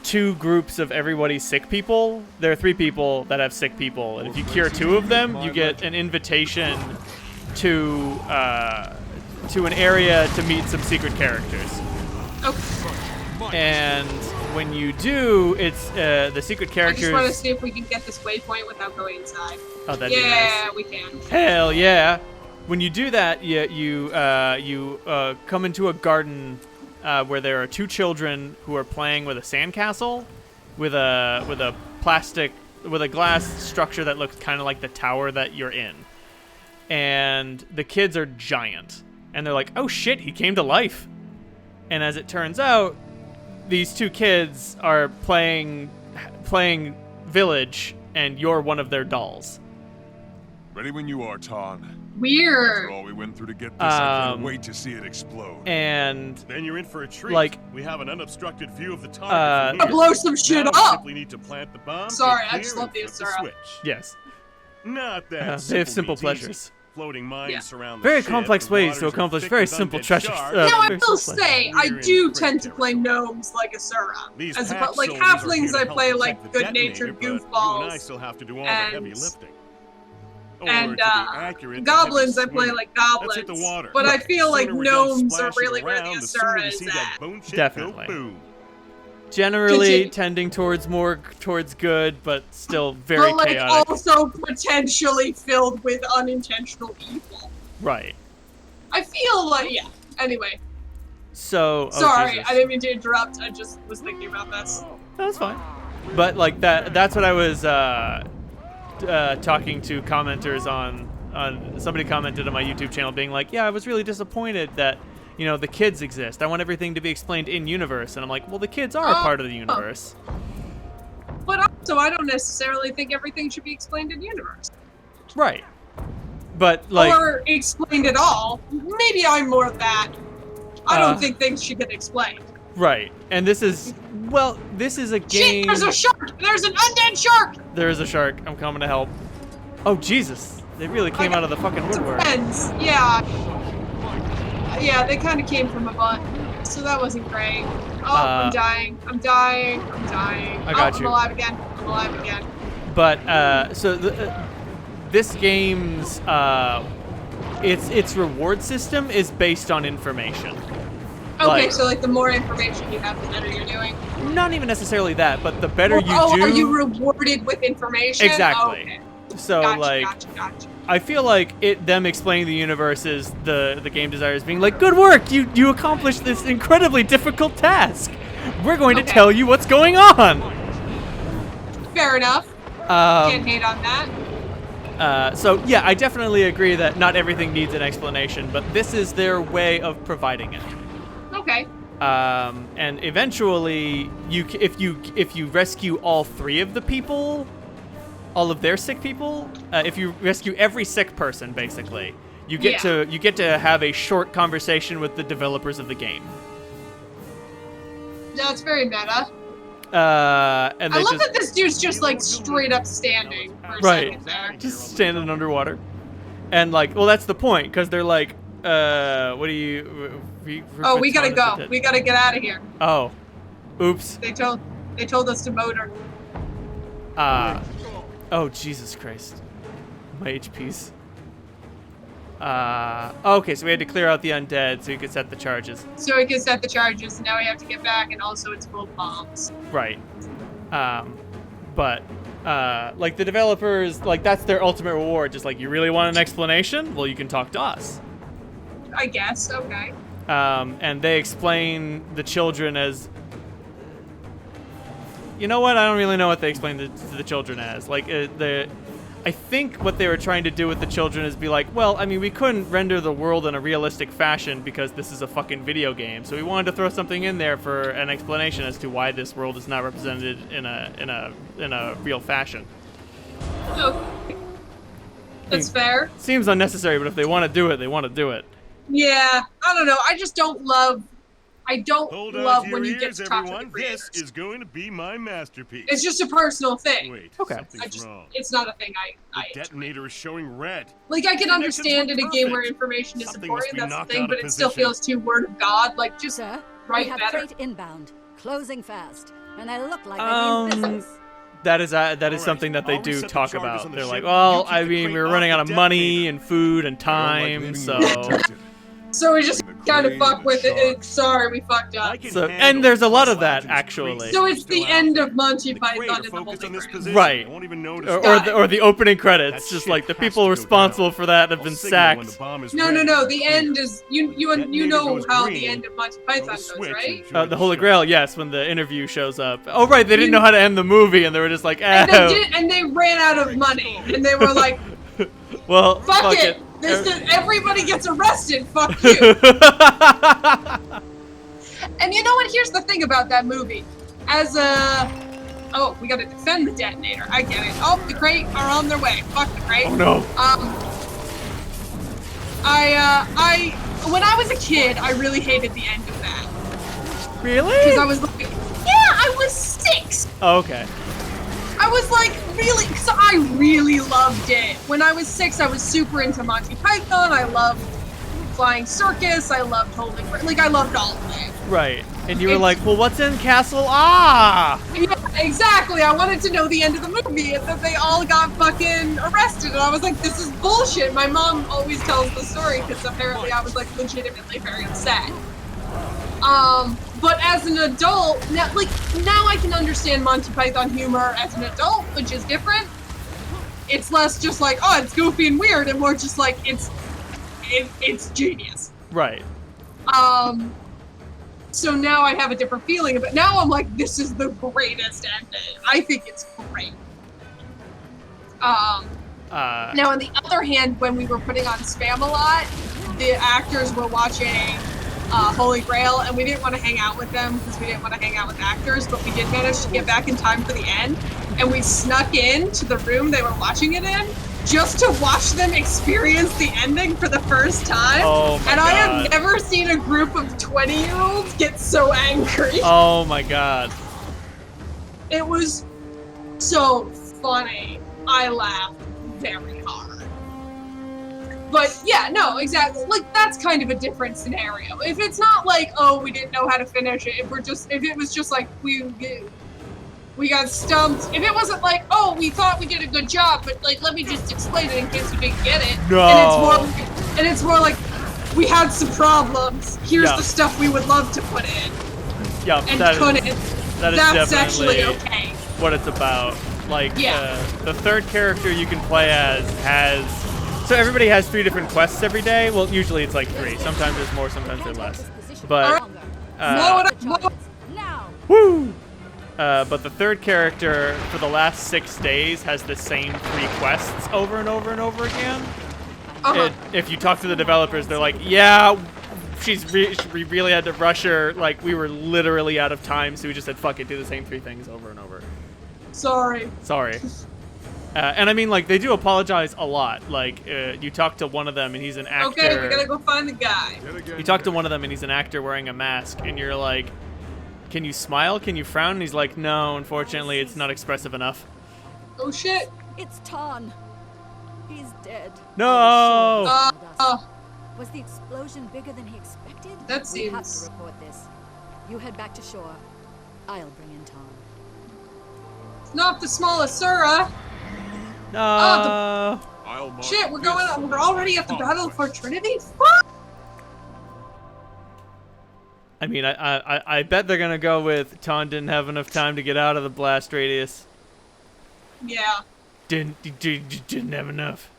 2 groups of everybody's sick people, there are 3 people that have sick people, and if you cure 2 of them, you get an invitation to an area to meet some secret characters. Okay. And when you do, it's the secret characters. I just want to see if we can get this waypoint without going inside. Oh, that'd be nice. Yeah, we can. Hell yeah! When you do that, you come into a garden where there are 2 children who are playing with a sandcastle, with a glass structure that looks kind of like the tower that you're in, and the kids are giant, and they're like, "Oh shit, he came to life!" And as it turns out, these 2 kids are playing Village, and you're one of their dolls. Ready when you are, Ton. Weird. After all we went through to get this, I can't wait to see it explode. And then you're in for a treat. Like, we have an unobstructed view of the target. To blow some shit now up. We simply need to plant the bomb. Sorry, get I just clear, love the and flip Asura. switch. Yes. Not that They have simple means easy. pleasures. Floating mines surround the Very ship, complex the ways waters to are accomplish thick very with simple undead treasures. sharks. Now, I very will simple say, I do tend to play gnomes like Asura. These As pack opposed, like soldiers are here halflings, to I help play protect like the good-natured detonator, but goofballs. you and I still have to do all the heavy lifting. Or, And to be accurate, the goblins, I heavy play swing. like Let's hit goblins. the water. But I feel like Sooner we're done gnomes are splashing really where the around, the sooner Asura we is see that at. bone shit Definitely. go boom. Generally Continue. tending towards good, but still very But like chaotic. also potentially filled with unintentional evil. Right. I feel like, yeah. Anyway, So. sorry, Jesus. I didn't mean to interrupt. I just was thinking about this. That's fine. But like that's what I was talking to commenters on somebody commented on my YouTube channel being like, yeah, I was really disappointed that, you know, the kids exist. I want everything to be explained in universe. And I'm like, well, the kids are a part of the universe. But also, I don't necessarily think everything should be explained in universe. Right. But like, or explained at all. Maybe I'm more that. I don't think things should get explained. right. And this is, well, this is a game. Shit, there's a shark! There's an undead shark! There is a shark. I'm coming to help. Oh, Jesus. They really came out of the fucking woodwork. Depends. Yeah. Yeah, they kind of came from a butt. So that wasn't great. Oh, I'm dying. I'm dying. I'm dying. I got I'm you. alive again. I'm alive again. But, so this game's, its reward system is based on information. Okay, so like the more information you have, the better you're doing. Not even necessarily that, but the better you do. Are you rewarded with information? Exactly. Oh, okay. So Gotcha. I feel like them explaining the universe is the game designers being like, good work, you accomplished this incredibly difficult task. We're going to tell you what's going on. Fair enough. Can't hate on that. So yeah, I definitely agree that not everything needs an explanation, but this is their way of providing it. Okay. And eventually, if you rescue all 3 of the people, all of their sick people, if you rescue every sick person, basically, you get to have a short conversation with the developers of the game. That's very meta. And I love that this dude's just like straight up standing for a second there. Just standing underwater, and like, well, that's the point, because they're like, what do you? Oh, we gotta go. We gotta get out of here. Oh, oops. They told us to motor. Oh, Jesus Christ. My HP's. Okay, so we had to clear out the undead so we could set the charges. So we can set the charges, and now we have to get back, and also it's full of bombs. Right. But, like, the developers, like, that's their ultimate reward. Just like, you really want an explanation? Well, you can talk to us. I guess, okay. And they explain the children as... You know what? I don't really know what they explain the children as. Like, I think what they were trying to do with the children is be like, well, I mean, we couldn't render the world in a realistic fashion because this is a fucking video game. So we wanted to throw something in there for an explanation as to why this world is not represented in a real fashion. Okay. That's fair. Seems unnecessary, but if they want to do it, they want to do it. Yeah, I don't know. I just don't love. I don't Hold love on to when your you get ears, to talk everyone. to the creators. This is going to be my masterpiece. It's just a personal thing. Wait, okay. something's wrong. It's not a thing I The detonator is showing red. like. I can Connections understand were in a game where perfect. information is Something must important. be That's the knocked thing, out but of it still position. feels too word of God. Like just Sir, write we have better. freight inbound, closing fast, and they look like they mean business. That is something that they I'll do reset the talk charges about. on the They're like, ship. well, You keep I the mean, crate we were off running the out of money detonator. and food and time, so... So we just kind of fuck with it. Sorry, we fucked up. And there's a lot of that, actually. So it's the end of Monty Python in the multiverse. Right. Or the opening credits, just like the people responsible for that have been sacked. No. The end is you know how the end of Monty Python goes, right? The Holy Grail, yes, when the interview shows up. Oh, right, they didn't know how to end the movie, and they were just like, And they ran out of money, and they were like, well, fuck it. Everybody gets arrested. Fuck you. And you know what? Here's the thing about that movie. Oh, we gotta defend the detonator. I get it. Oh, the crate are on their way. Fuck the crate. Oh no. When I was a kid, I really hated the end of that. Really? Because I was like, yeah, I was 6. Oh, okay. I was like, really, because I really loved it. When I was 6, I was super into Monty Python. I loved Flying Circus. I loved Holding, like, I loved all of it. Right. And you were like, well, what's in Castle Ah? Yeah, exactly. I wanted to know the end of the movie, and then they all got fucking arrested. And I was like, this is bullshit. My mom always tells the story, because apparently I was, like, legitimately very upset. But as an adult, now I can understand Monty Python humor as an adult, which is different. It's less just like, oh, it's goofy and weird, and more just like, it's genius. Right. So now I have a different feeling of it. Now I'm like, this is the greatest ending. I think it's great. Now on the other hand, when we were putting on Spam a lot, the actors were watching Holy Grail, and we didn't want to hang out with them because we didn't want to hang out with actors, but we did manage to get back in time for the end, and we snuck in to the room they were watching it in, just to watch them experience the ending for the first time. Oh my and God. I have never seen a group of 20-year-olds get so angry. Oh my God. It was so funny. I laughed very hard. But yeah, no, exactly. Like, that's kind of a different scenario. If it's not like, oh, we didn't know how to finish it. If it was just like we got stumped. If it wasn't like, oh, we thought we did a good job, but like, let me just explain it in case you didn't get it. No. And it's more like, we had some problems. Here's Yeah. the stuff we would love to put in. Yeah, And that couldn't. that's That's actually definitely okay. what it's about. Like, Yeah. the third character you can play as has... So everybody has 3 different quests every day. Well, usually it's like 3. Sometimes there's more, sometimes there's less. But... Woo! But the third character, for the last 6 days, has the same 3 quests over and over and over again. If you talk to the developers, they're like, yeah, we really had to rush her. Like, we were literally out of time, so we just said, fuck it, do the same 3 things over and over. Sorry. And I mean, like, they do apologize a lot. Like, you talk to one of them, and he's an actor. Okay, we gotta go find the guy. You talk to one of them, and he's an actor wearing a mask, and you're like, can you smile? Can you frown? And he's like, no, unfortunately, it's not expressive enough. Oh, shit. It's Ton. He's dead. No! Was the explosion bigger than he expected? That We have seems- to report this. You head back to shore. I'll bring in Ton. Not the smallest Sura. No. Shit, we're already at the Battle for Trinity? Fuck! I mean, I bet they're gonna go with Ton didn't have enough time to get out of the blast radius. Yeah. Didn't have enough.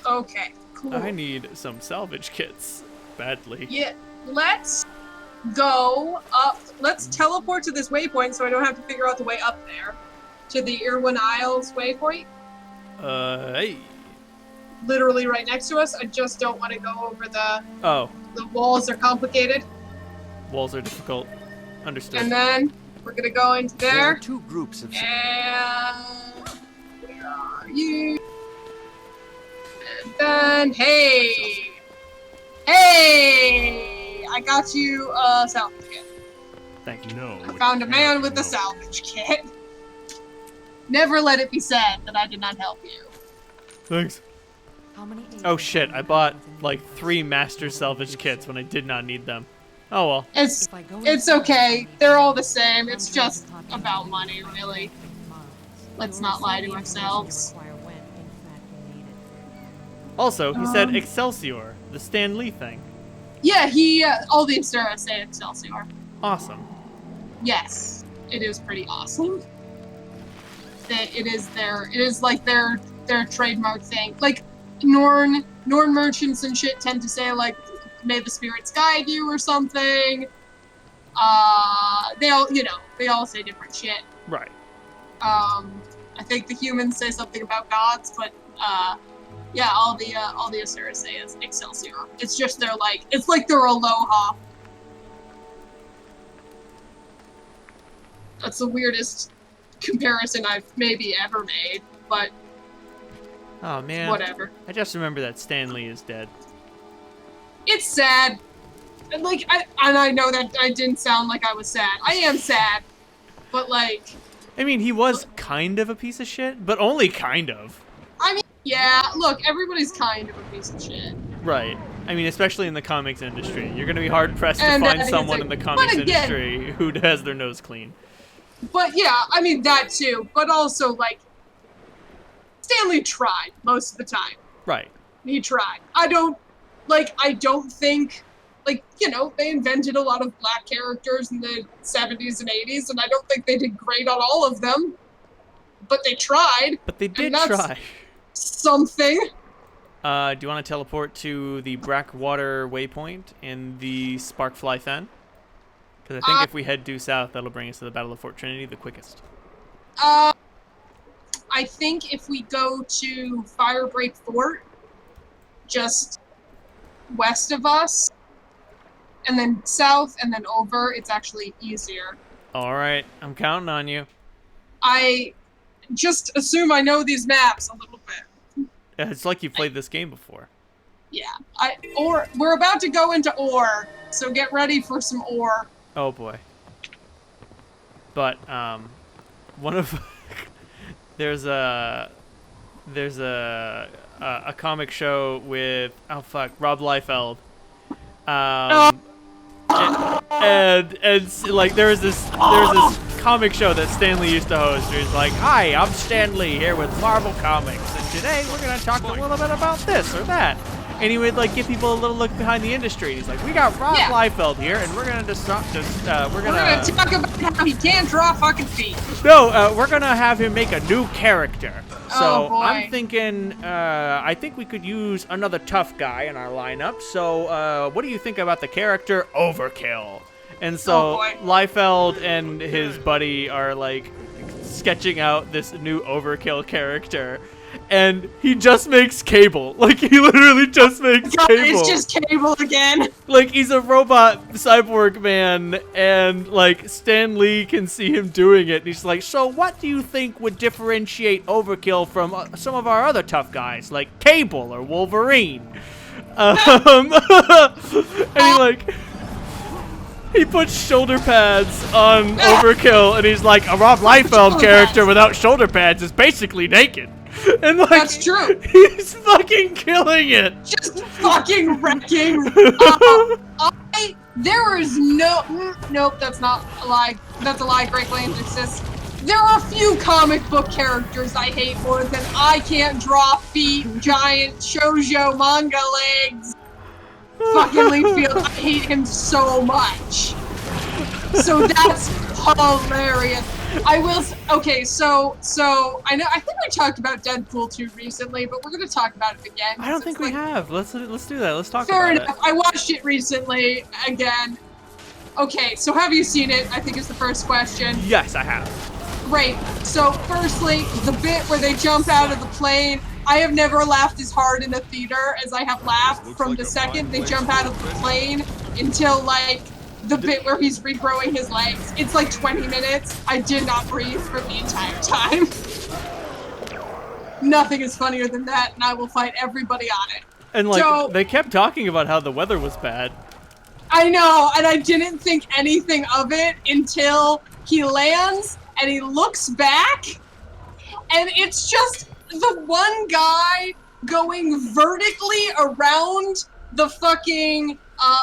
Okay, cool. I need some salvage kits badly. Yeah, let's go up. Let's teleport to this waypoint so I don't have to figure out the way up there. To the Irwin Isles waypoint. Hey. Literally right next to us. I just don't want to go over the... Oh. The walls are complicated. Walls are difficult. Understood. And then we're gonna go into there. There are 2 groups of... And... Where are you? And then... Hey! Hey! I got you a salvage kit. Thank you. No. I found a man with a salvage kit. Never let it be said that I did not help you. Thanks. Oh shit, I bought like 3 master salvage kits when I did not need them. Oh well. It's okay. They're all the same. It's just about money, really. Let's not lie to ourselves. Also, he said Excelsior, the Stan Lee thing. Yeah, all the Astera say Excelsior. Awesome. Yes, it is pretty awesome. It is like their trademark thing. Like, Norn merchants and shit tend to say, like, may the spirits guide you or something. They all say different shit. Right. I think the humans say something about gods, but yeah, all the Asura say is Excelsior. It's just it's like their aloha. That's the weirdest comparison I've maybe ever made, but Oh man. whatever. I just remember that Stan Lee is dead. It's sad. And I know that I didn't sound like I was sad. I am sad. But I mean, he was kind of a piece of shit, but only kind of. I mean, yeah, look, everybody's kind of a piece of shit. Right. I mean, especially in the comics industry. You're going to be hard-pressed to And find that someone is in the but comics again- industry who has their nose clean. But yeah, I mean that too. But also Stanley tried most of the time. Right. He tried. I don't think they invented a lot of black characters in the 70s and 80s, and I don't think they did great on all of them. But they tried. But they did and that's try. Something. Do you want to teleport to the Brackwater waypoint in the Sparkfly Fen? Because I think if we head due south, that'll bring us to the Battle of Fort Trinity the quickest. I think if we go to Firebreak Fort, just west of us, and then south, and then over, it's actually easier. All right, I'm counting on you. just assume I know these maps a little bit. Yeah, it's like you played this game before. Yeah, we're about to go into ore, so get ready for some ore. Oh boy. But one of there's a comic show with Rob Liefeld. And like there's this comic show that Stan Lee used to host where he's like, "Hi, I'm Stan Lee here with Marvel Comics, and today we're gonna talk a little bit about this or that." And he would like give people a little look behind the industry. He's like, "We got Rob Liefeld here, and we're gonna we're gonna talk about how he can't draw fucking feet." No, we're gonna have him make a new character. So oh, boy. I'm thinking, I think we could use another tough guy in our lineup. So what do you think about the character Overkill? And so Liefeld and his buddy are like sketching out this new Overkill character. And he just makes Cable. Like, he literally just makes Cable. It's just Cable again. Like, he's a robot cyborg man, and, like, Stan Lee can see him doing it. And he's like, so what do you think would differentiate Overkill from some of our other tough guys, like Cable or Wolverine? And he puts shoulder pads on Overkill, and he's like, a Rob Liefeld character without shoulder pads is basically naked. And like, that's true. He's fucking killing it. Just fucking wrecking. There is nope, that's not a lie. That's a lie. Great Plains exists. There are few comic book characters I hate more than I can't draw feet, giant shoujo manga legs. Fucking Leafield, I hate him so much. So that's hilarious. I will. Okay, so I think we talked about Deadpool 2 recently, but we're gonna talk about it again. I don't think we have. Let's do that. Let's talk fair about enough. it. I watched it recently again. Okay, so have you seen it? I think is the first question. Yes, I have. Great. So firstly, the bit where they jump out of the plane. I have never laughed as hard in a theater as I have laughed from the second they jump out of the plane until like the bit where he's regrowing his legs. It's like 20 minutes. I did not breathe for the entire time. Nothing is funnier than that, and I will fight everybody on it. And like, so, they kept talking about how the weather was bad. I know, and I didn't think anything of it until he lands and he looks back, and it's just the one guy going vertically around the fucking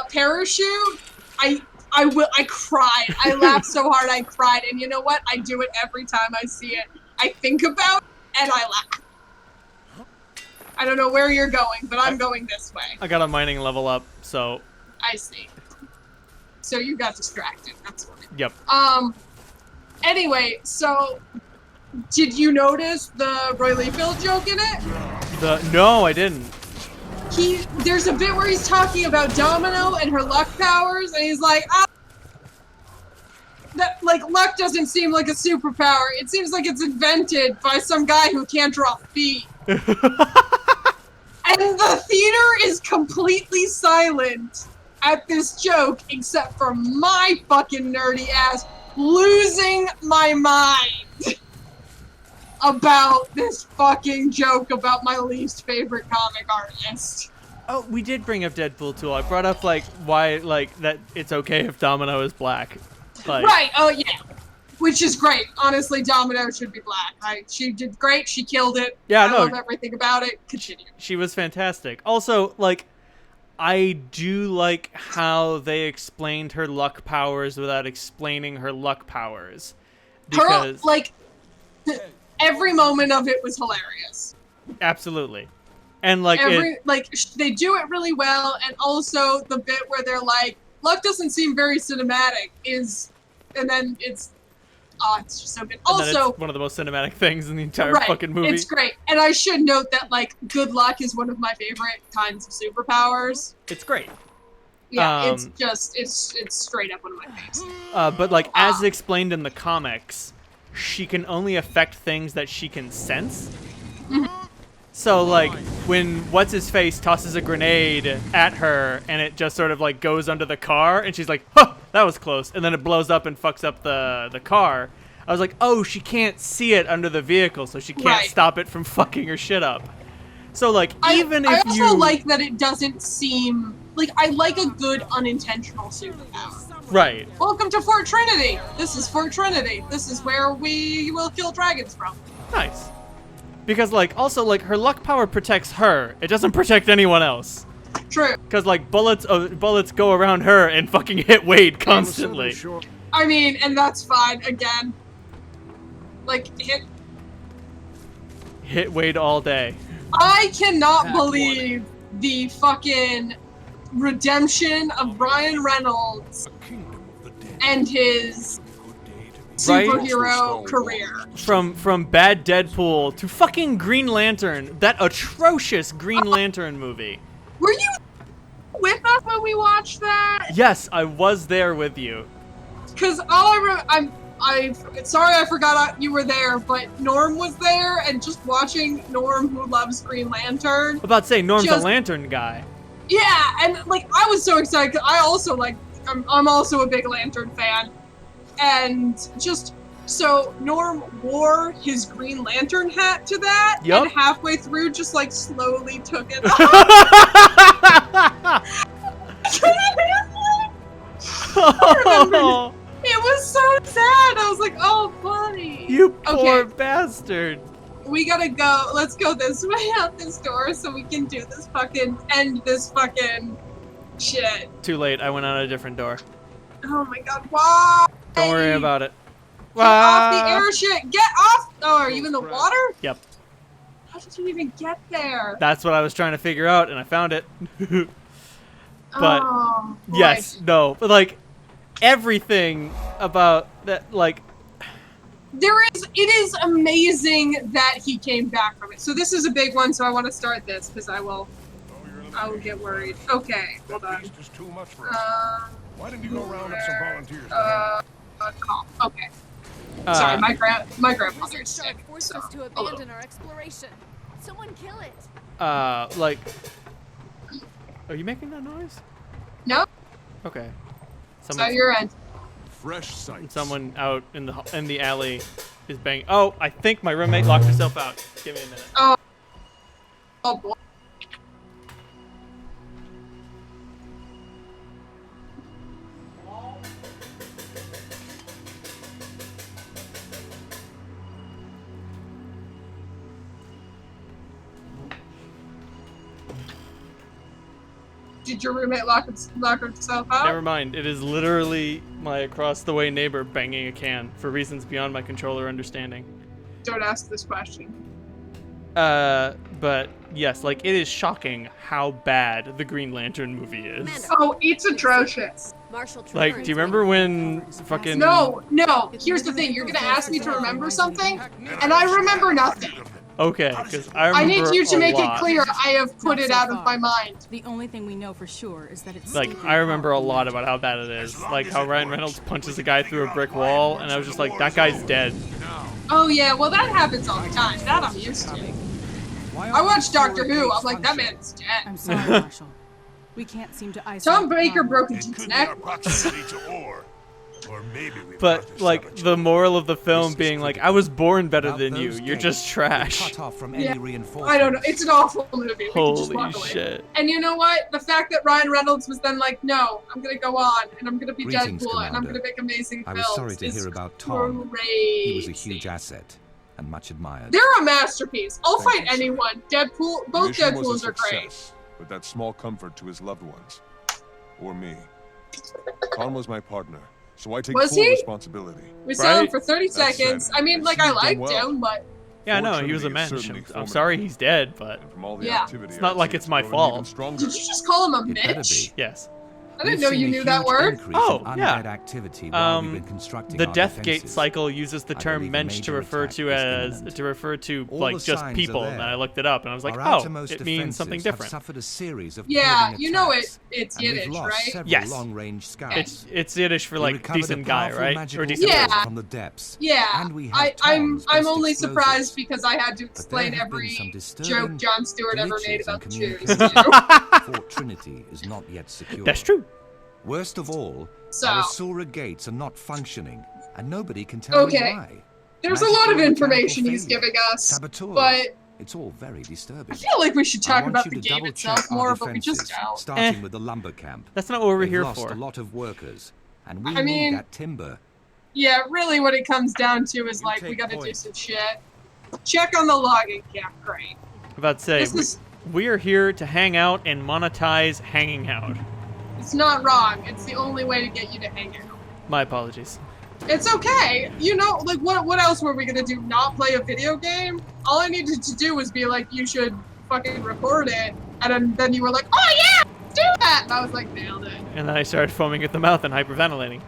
parachute. I cried. I laughed so hard I cried. And you know what? I do it every time I see it. I think about it and I laugh. I don't know where you're going, but I'm going this way. I got a mining level up, so. I see. So you got distracted. That's funny. Yep. Anyway, so did you notice the Roy Liefeld joke in it? No, I didn't. There's a bit where he's talking about Domino and her luck powers, and he's like, that like luck doesn't seem like a superpower. It seems like it's invented by some guy who can't draw feet. And the theater is completely silent at this joke, except for my fucking nerdy ass losing my mind about this fucking joke about my least favorite comic artist. Oh, we did bring up Deadpool 2. I brought up like why like that it's okay if Domino is black. Like, right, oh yeah. Which is great. Honestly, Domino should be black. She did great, she killed it. Yeah, I love everything about it. Continue. She was fantastic. Also, like, I do like how they explained her luck powers without explaining her luck powers. Because every moment of it was hilarious. Absolutely. And like they do it really well, and also the bit where they're like, luck doesn't seem very cinematic and then it's just so good. Also, it's one of the most cinematic things in the entire fucking movie. It's great. And I should note that like good luck is one of my favorite kinds of superpowers. It's great. Yeah, it's straight up one of my favorites. But like as explained in the comics, she can only affect things that she can sense. So like when what's his face tosses a grenade at her and it just sort of like goes under the car and she's like, huh, that was close, and then it blows up and fucks up the car. I was like, oh, she can't see it under the vehicle, so she can't stop it from fucking her shit up. So, like, even if I also like that it doesn't seem... Like, I like a good unintentional superpower. Right. Welcome to Fort Trinity! This is Fort Trinity. This is where we will kill dragons from. Nice. Because, like, also, like, her luck power protects her. It doesn't protect anyone else. True. Because, like, bullets go around her and fucking hit Wade constantly. I mean, and that's fine, again. Like, Hit Wade all day. I cannot believe the fucking redemption of Ryan Reynolds and his superhero career. From bad Deadpool to fucking Green Lantern. That atrocious Green Lantern movie. Were you with us when we watched that? Yes, I was there with you. Because I'm sorry I forgot you were there, but Norm was there, and just watching Norm, who loves Green Lantern. I'm about to say, Norm's a lantern guy. Yeah, and like I was so excited. 'Cause I also I'm also a big Lantern fan, and just so Norm wore his Green Lantern hat to that, and halfway through just like slowly took it off. I remember it was so sad. I was like, oh, buddy. You poor bastard. We gotta go. Let's go this way out this door so we can do this end this fucking shit. Too late. I went out a different door. Oh my god, why? Don't worry about it. Get off the air shit. Get off. Oh, are you in the water? Yep. How did you even get there? That's what I was trying to figure out, and I found it. But yes, no, but like everything about that, like it is amazing that he came back from it. So this is a big one, so I want to start this because I will get worried. Okay, hold on. Is too much for us. Why didn't you go round up some volunteers? Okay. Sorry, my grandmother is sick. Forced us to abandon our exploration. Someone kill it. Like, are you making that noise? No. Okay. It's not your end. Fresh sight. Someone out in the alley is banging. Oh, I think my roommate locked herself out. Give me a minute. Oh boy. Did your roommate lock herself out? Never mind. It is literally my across-the-way neighbor banging a can for reasons beyond my controller understanding. Don't ask this question. But yes, like it is shocking how bad the Green Lantern movie is. Oh, it's atrocious. Like, do you remember when fucking... No. Here's the thing. You're gonna ask me to remember something, and I remember nothing. Okay, because I need you to make it clear I have put it out of my mind. The only thing we know for sure is that it's like I remember a lot about how bad it is. Like how Ryan Reynolds punches a guy through a brick wall, and I was just like, that guy's dead. Oh yeah, well that happens all the time. That I'm used to. I watch Doctor Who. I'm like, that man's dead. I'm sorry, Marshall. We can't seem to isolate. Tom Baker broke his neck. But like the moral of the film being like, I was born better than you. You're just trash. I don't know. It's an awful movie. Holy shit. And you know what? The fact that Ryan Reynolds was then like, no, I'm gonna go on and I'm gonna be Deadpool and I'm gonna make amazing films. I was sorry to hear about Tom. He was a huge asset and much admired. They're a masterpiece. I'll fight anyone. Deadpool, both Deadpools are great. But that small comfort to his loved ones, or me. Tom was my partner. So I take full responsibility. We saw him for 30 seconds. I mean, like, I liked him, but... Yeah, no, he was a mensch. I'm sorry he's dead, but... Yeah. It's not like it's my fault. Did you just call him a mensch? Yes. I didn't know you knew that word. Oh, yeah. Activity the Deathgate cycle uses the term mensch to refer to like just people, and I looked it up, and I was like, oh, it means something different. Yeah, you know it's Yiddish, right? Yes. It's Yiddish for like decent guy, right? Or decent person. Yeah. I'm only surprised because I had to explain every joke Jon Stewart ever made about the Jews. Fort Trinity is not yet secure. That's true. Worst of all, our Asura gates are not functioning, and nobody can tell me Okay. why. There's a lot of Magical information mechanical he's failure, giving us, saboteurs. but It's all very disturbing. I feel like we should I talk want about you the to game double-check itself our more, but we just defenses, don't. starting with the lumber camp. That's not what we're We've here lost for. a lot of workers, and we I mean- need that timber. Yeah, really what it comes down to is, like, we take gotta do point. some shit. Check on the logging camp, great. About to say, This is- we are here to hang out and monetize hanging out. It's not wrong. It's the only way to get you to hang out. My apologies. It's okay. You know, like, what else were we gonna do? Not play a video game? All I needed to do was be like, you should fucking record it. And then you were like, oh yeah, do that! And I was like, nailed it. And then I started foaming at the mouth and hyperventilating.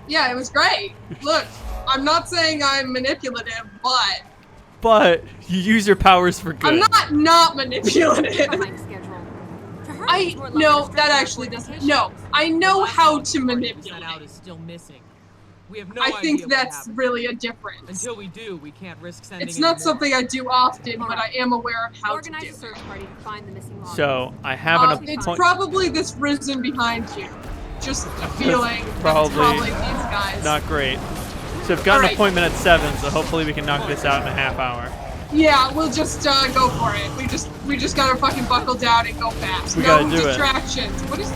Yeah, it was great. Look, I'm not saying I'm manipulative, but But you use your powers for good. I'm not manipulative. No, that actually doesn't. No, I know how to manipulate. Out is still missing. We have no I idea think what that's happened. really a difference. Until we do, we can't risk sending It's not any more. something I do often, but I am aware of how to do Organize a it. search party to find the missing log. So I have an It's appointment. probably this risen behind you. Just a feeling. It's Probably probably these guys. not great. So I've got an Alright. appointment at 7, so hopefully we can knock this out in a half hour. Yeah, we'll just go for it. We just gotta fucking buckle down and go fast. We no gotta do it. distractions. What is?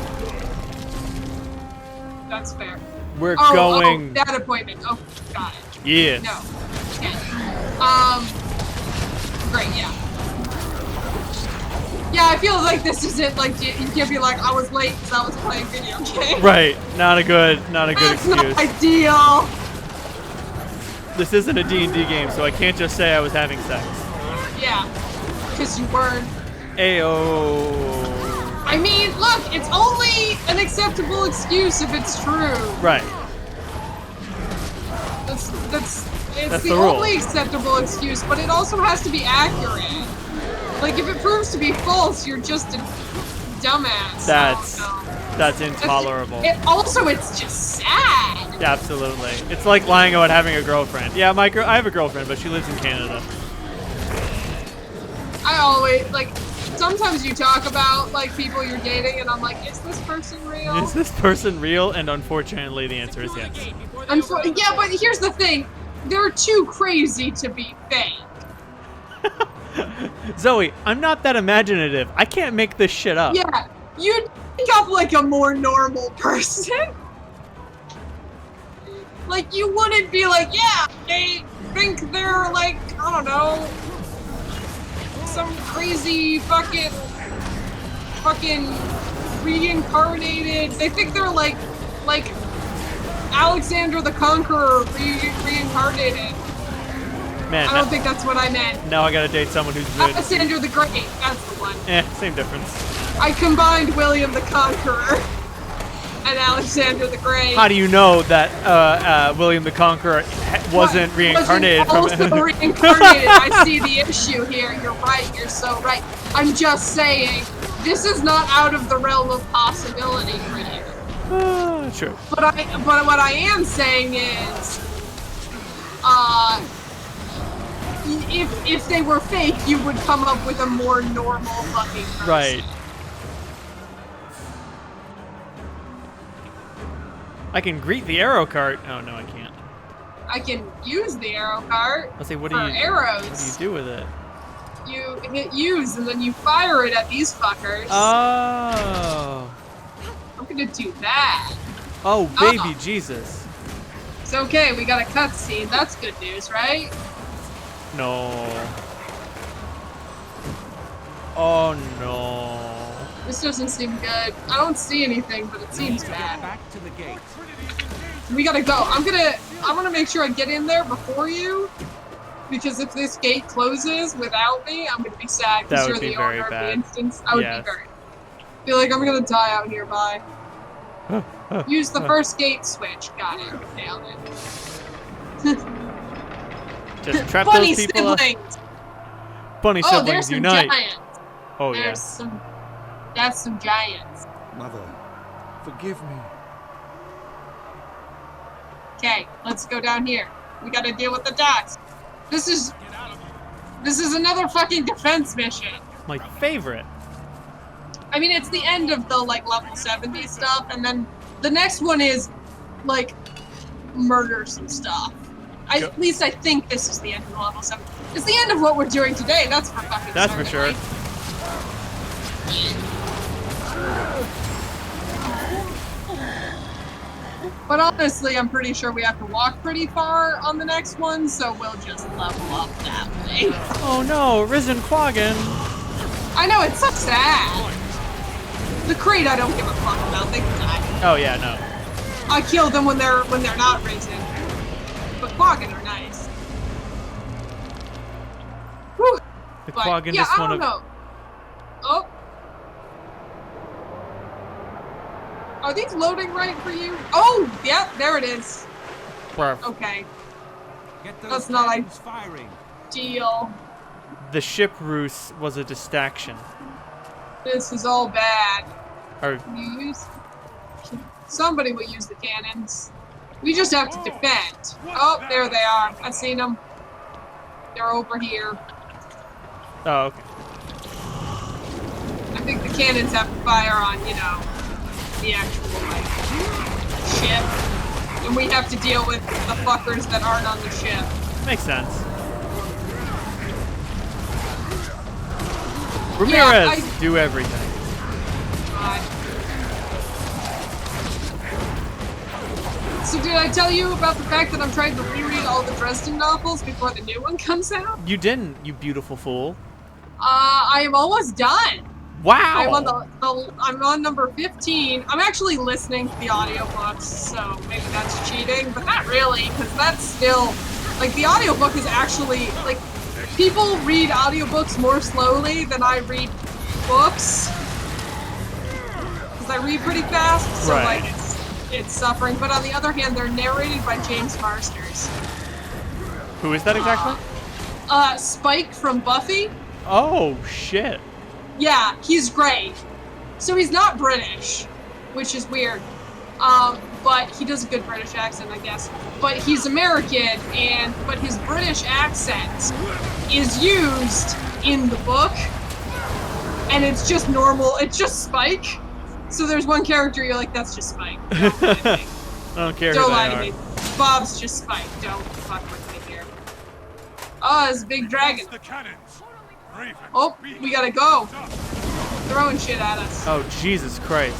That's fair. We're Oh, going. that appointment. Oh, got it. Yes. No. Okay. Great. Yeah. Yeah, I feel like this isn't like you can't be like I was late because I was playing video games. Right. Not a good That's excuse. not ideal. This isn't a D&D game, so I can't just say I was having sex. Yeah, because you weren't. Ayo. I mean, look, it's only an acceptable excuse if it's true. Right. It's That's the the rule. only acceptable excuse, but it also has to be accurate. Like, if it proves to be false, you're just a dumbass. That's intolerable. It's just sad. Absolutely. It's like lying about having a girlfriend. Yeah, I have a girlfriend, but she lives in Canada. I always, like, sometimes you talk about, like, people you're dating, and I'm like, is this person real? Is this person real? And unfortunately, the answer is yes. Yeah, but here's the thing. They're too crazy to be fake. Zoe, I'm not that imaginative. I can't make this shit up. Yeah, you'd think up like a more normal person. Like, you wouldn't be like, yeah, they think they're like, I don't know, some crazy fucking reincarnated. They think they're like Alexander the Conqueror reincarnated. Man, I don't think that's what I meant. now I gotta date someone who's good. Alexander the Great, that's the one. Same difference. I combined William the Conqueror and Alexander the Great. How do you know that William the Conqueror wasn't reincarnated Wasn't from? also reincarnated. I see the issue here. You're right. You're so right. I'm just saying, this is not out of the realm of possibility for you. True. But what I am saying is, if they were fake, you would come up with a more normal fucking person. Right. I can greet the arrow cart. Oh no, I can't. I can use the arrow cart. I'll say, what for do you arrows. What do you do with it? You hit use and then you fire it at these fuckers. Oh. I'm gonna do that. Oh, baby Jesus. It's okay, we got a cutscene. That's good news, right? No. Oh no. This doesn't seem good. I don't see anything, but it seems bad. Back to the gate. We gotta go. I wanna make sure I get in there before you. Because if this gate closes without me, I'm gonna be sad That because would you're be the very owner of the bad. instance. I would Yes. be very. Feel like I'm gonna die out here, bye. Use the first gate switch. Got it. Nailed it. Just trap Bunny those people. siblings! Bunny Oh, there's siblings some unite. giants. Oh There's yeah. That's some giants. Mother, forgive me. Okay, let's go down here. We gotta deal with the docks. This is another fucking defense mission. My favorite. I mean, it's the end of the like level 70 stuff, and then the next one is like murder some stuff. At least I think this is the end of the level 7. It's the end of what we're doing today. That's for fucking That's for certain, sure. But honestly, I'm pretty sure we have to walk pretty far on the next one, so we'll just level up that way. Oh no, Risen Quaggan! I know, it's so sad. The Creed I don't give a fuck about, they can die. Oh yeah, no. I kill them when they're not risen. But Quaggan are nice. Whew. The But, Quaggan yeah, just I want don't to... know. Oh. Are these loading right for you? Oh, yeah, there it is. Okay. That's not ideal. The ship ruse was a distraction. This is all bad. Or, Somebody will use the cannons. We just have to defend. Oh, there they are. I seen them. They're over here. oh, okay. I think the cannons have to fire on, you know, the actual, like, ship. And we have to deal with the fuckers that aren't on the ship. Makes sense. Ramirez, do everything. So did I tell you about the fact that I'm trying to reread all the Dresden novels before the new one comes out? You didn't, you beautiful fool. I am almost done. Wow! I'm on number 15. I'm actually listening to the audiobooks, so maybe that's cheating, but not really, because that's still, like, the audiobook is actually, like, people read audiobooks more slowly than I read books. Because I read pretty fast, so, right. like, it's suffering. But on the other hand, they're narrated by James Marsters. Who is that exactly? Spike from Buffy. Oh, shit. Yeah, he's great. So he's not British, which is weird. But he does a good British accent, I guess. But he's American, but his British accent is used in the book. And it's just normal, it's just Spike. So there's one character you're like, that's just Spike. Don't lie to me. I don't care Don't who lie they to are. me. Bob's just Spike. Don't fuck with me here. Oh, it's a big dragon. Oh, we gotta go. Throwing shit at us. Oh, Jesus Christ.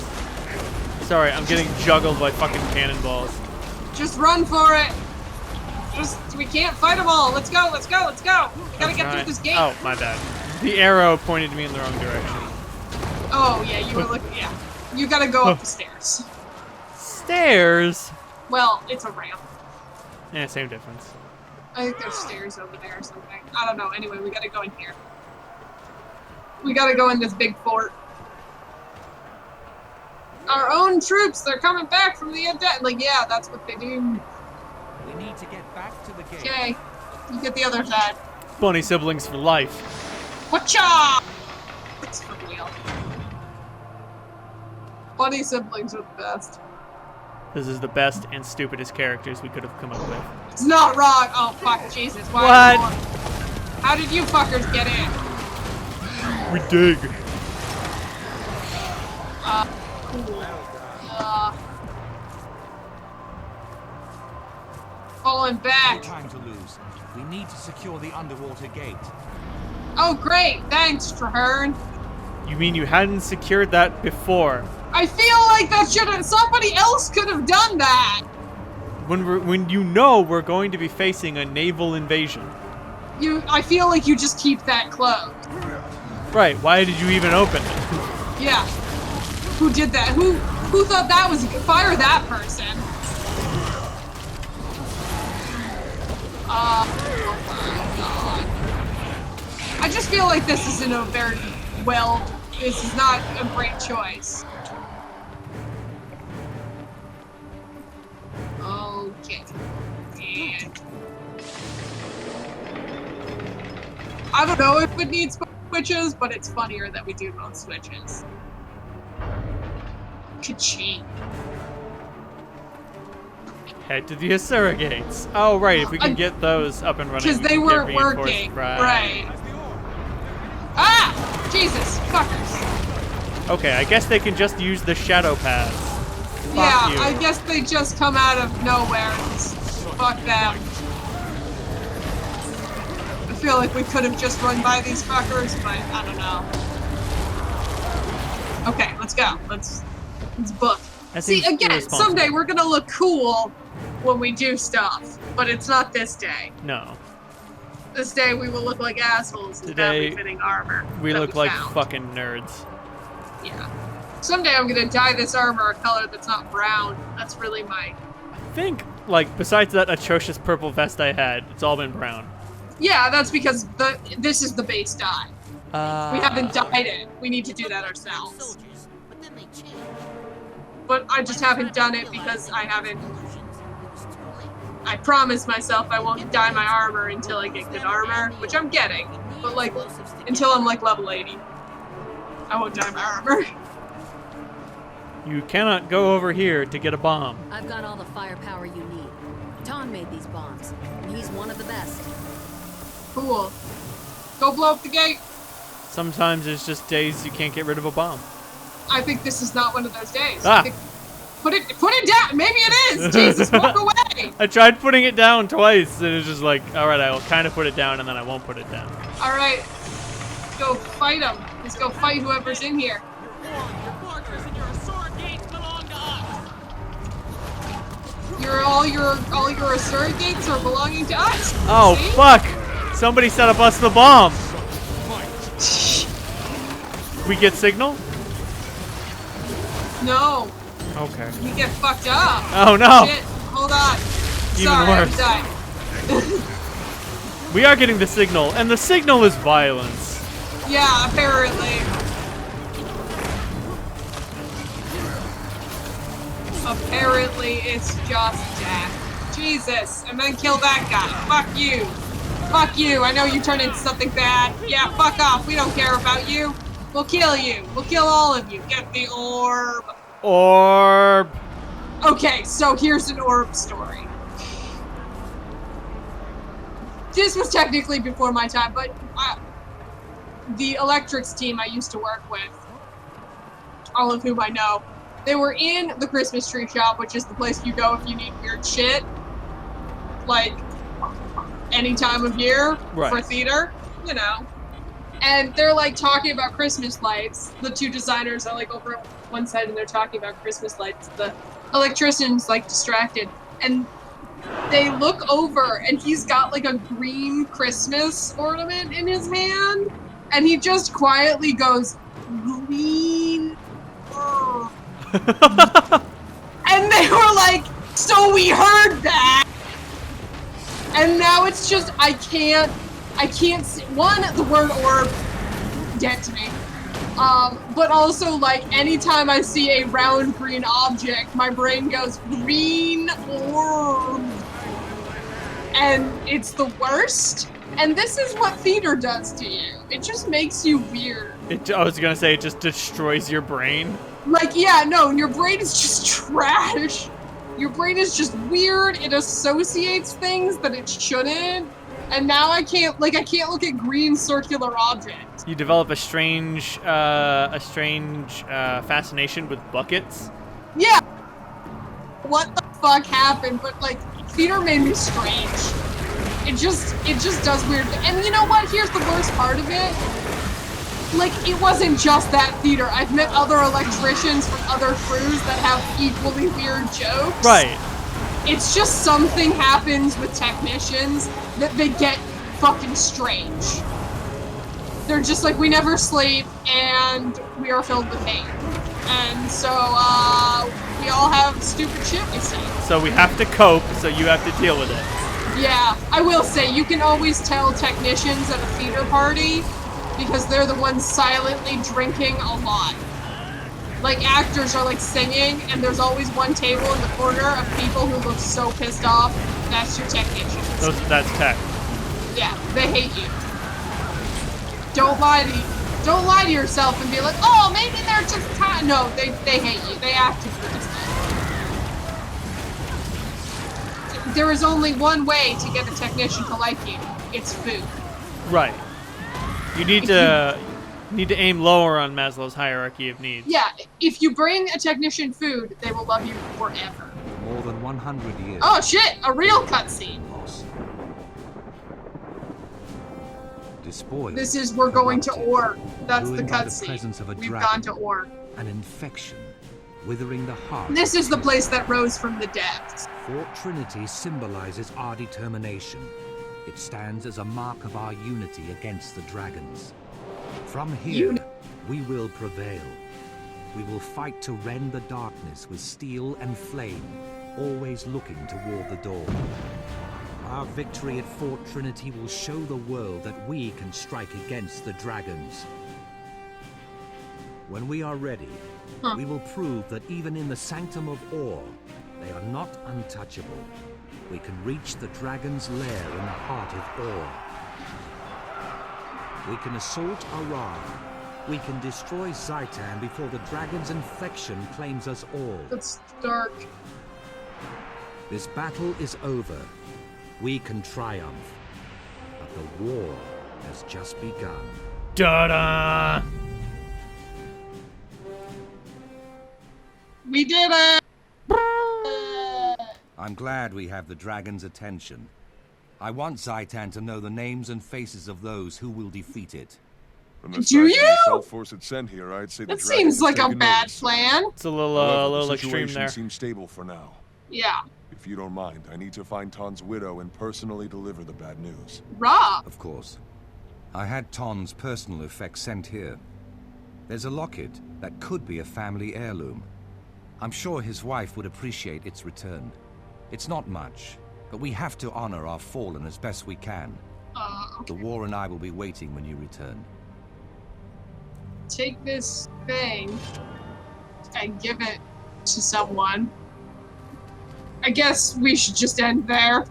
Sorry, I'm getting juggled by fucking cannonballs. Just run for it. We can't fight them all. Let's go, let's go, let's go. We gotta get through this gate. Oh, my bad. The arrow pointed me in the wrong direction. Oh, yeah, you were looking, yeah. You gotta go up the stairs. Stairs? Well, it's a ramp. Yeah, same difference. I think there's stairs over there or something. I don't know. Anyway, we gotta go in here. We gotta go in this big fort. Our own troops, they're coming back from the undead. Like, yeah, that's what they do. We need to get back to the gate. Okay, you get the other side. Bunny siblings for life. Whatcha? It's for real. Bunny siblings are the best. This is the best and stupidest characters we could have come up with. It's not wrong. Oh, fuck, Jesus. What? How did you fuckers get in? We dig. Cool. Falling back. No time to lose. We need to secure the underwater gate. Oh, great. Thanks, Traherne. You mean you hadn't secured that before? I feel like that somebody else could have done that. When you know we're going to be facing a naval invasion. I feel like you just keep that closed. Right, why did you even open it? Yeah. Who did that? Who thought that was fire that person? Oh my god. I just feel like this isn't a very this is not a great choice. Okay. And I don't know if it needs both switches, but it's funnier that we do both switches. Ka-ching. Head to the Asura gates. Oh, right, if we can get those up and running. Because they weren't working. Right. Ah! Jesus! Fuckers. Okay, I guess they can just use the shadow paths. Yeah, you. I guess they just come out of nowhere. Fuck them. I feel like we could have just run by these fuckers, but I don't know. Okay, let's go. Let's book. That See, seems again, irresponsible. someday we're gonna look cool when we do stuff, but it's not this day. No. This day we will look like assholes in Today, badly fitting armor. We that look like found. fucking nerds. Yeah. Someday I'm gonna dye this armor a color that's not brown. That's really my... I think, like, besides that atrocious purple vest I had, it's all been brown. Yeah, that's because this is the base dye. We haven't dyed it. We need to do that ourselves. But I just haven't done it because I haven't... I promised myself I won't dye my armor until I get good armor, which I'm getting. But, like, until I'm, like, level 80. I won't dye my armor. You cannot go over here to get a bomb. I've got all the firepower you need. Ton made these bombs, and he's one of the best. Cool. Go blow up the gate. Sometimes there's just days you can't get rid of a bomb. I think this is not one of those days. Ah. Put it down. Maybe it is. Jesus, walk away. I tried putting it down twice, and it's just like, all right, I will kind of put it down, and then I won't put it down. All right. Let's go fight them. Let's go fight whoever's in here. All your surrogates are belonging to us. Oh, see? fuck! Somebody set up us the bomb. We get signal? No. Okay. We get fucked up. Oh, no. Shit. Hold on. Even Sorry, worse. I'm dying. We are getting the signal, and the signal is violence. Yeah, apparently. Apparently, it's just death. Jesus, and then kill that guy. Fuck you. Fuck you. I know you turned into something bad. Yeah, fuck off. We don't care about you. We'll kill you. We'll kill all of you. Get the orb. Orb. Okay, so here's an orb story. This was technically before my time, but the electrics team I used to work with, all of whom I know, they were in the Christmas tree shop, which is the place you go if you need weird shit. Like, any time of year for theater, you know. And they're like talking about Christmas lights. The two designers are like over one side and they're talking about Christmas lights. The electrician's like distracted. And they look over and he's got like a green Christmas ornament in his hand. And he just quietly goes, green. And they were like, so we heard that. And now it's just, I can't see, one, the word orb, dead to me. But also, like, anytime I see a round green object, my brain goes, green orb. And it's the worst. And this is what theater does to you. It just makes you weird. I was gonna say, it just destroys your brain. Like, yeah, no, your brain is just trash. Your brain is just weird. It associates things that it shouldn't. And now I can't look at green circular objects. You develop a strange fascination with buckets. Yeah. What the fuck happened? But like, theater made me strange. It just does weird things. And you know what? Here's the worst part of it. Like, it wasn't just that theater. I've met other electricians from other crews that have equally weird jokes. Right. It's just something happens with technicians that they get fucking strange. They're just like, we never sleep, and we are filled with hate. And so, we all have stupid shit we say. So we have to cope, so you have to deal with it. Yeah, I will say, you can always tell technicians at a theater party because they're the ones silently drinking a lot. Like, actors are like singing, and there's always one table in the corner of people who look so pissed off. That's your technicians. That's tech. Yeah, they hate you. Don't lie to yourself and be like, oh, maybe they're just tired. No, they hate you. They actively dislike you. There is only one way to get a technician to like you. It's food. Right. You need to Need to aim lower on Maslow's hierarchy of needs. Yeah, if you bring a technician food, they will love you forever. More than 100 years. Oh shit! A real cutscene. Despoiled. This is we're going to Ore. That's the ruined by the presence cutscene. of a We've dragon. gone to Ore. An infection, withering the heart. This is the place that rose from the depths. Fort Trinity symbolizes our determination. It stands as a mark of our unity against the dragons. From here, we will prevail. We will fight to rend the darkness with steel and flame, always looking toward the dawn. Our victory at Fort Trinity will show the world that we can strike against the dragons. When we are ready, we will prove that even in the Sanctum of Ore, they are not untouchable. We can reach the dragon's lair in the heart of Ore. We can assault Arad. We can destroy Zaitan before the dragon's infection claims us all. It's dark. This battle is over. We can triumph. But the war has just begun. Da-da! We did it! I'm glad we have the dragon's attention. I want Zaitan to know the names and faces of those who will defeat it. From the Do size of you? the Assault force had sent here, I'd say the That dragon seems has like a taken bad notice. plan. It's a However, little the extreme situation there. seems stable for now. Yeah. If you don't mind, I need to find Ton's widow and personally deliver the bad news. Rob. Of course. I had Ton's personal effects sent here. There's a locket that could be a family heirloom. I'm sure his wife would appreciate its return. It's not much, but we have to honor our fallen as best we can. Okay. The war and I will be waiting when you return. Take this thing and give it to someone. I guess we should just end there.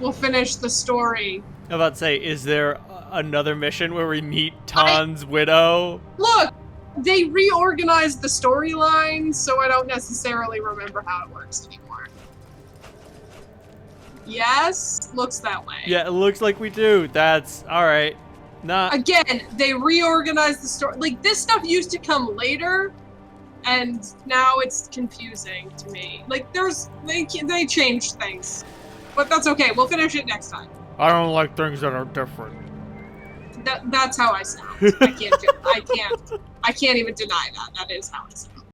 We'll finish the story. I'm about to say, is there another mission where we meet Ton's widow? Look, they reorganized the storyline, so I don't necessarily remember how it works anymore. Yes, looks that way. Yeah, it looks like we do. That's alright. Nah. Again, they reorganized the story. Like, this stuff used to come later, and now it's confusing to me. Like, they changed things. But that's okay, we'll finish it next time. I don't like things that are different. That's how I sound. I can't even deny that. That is how I sound.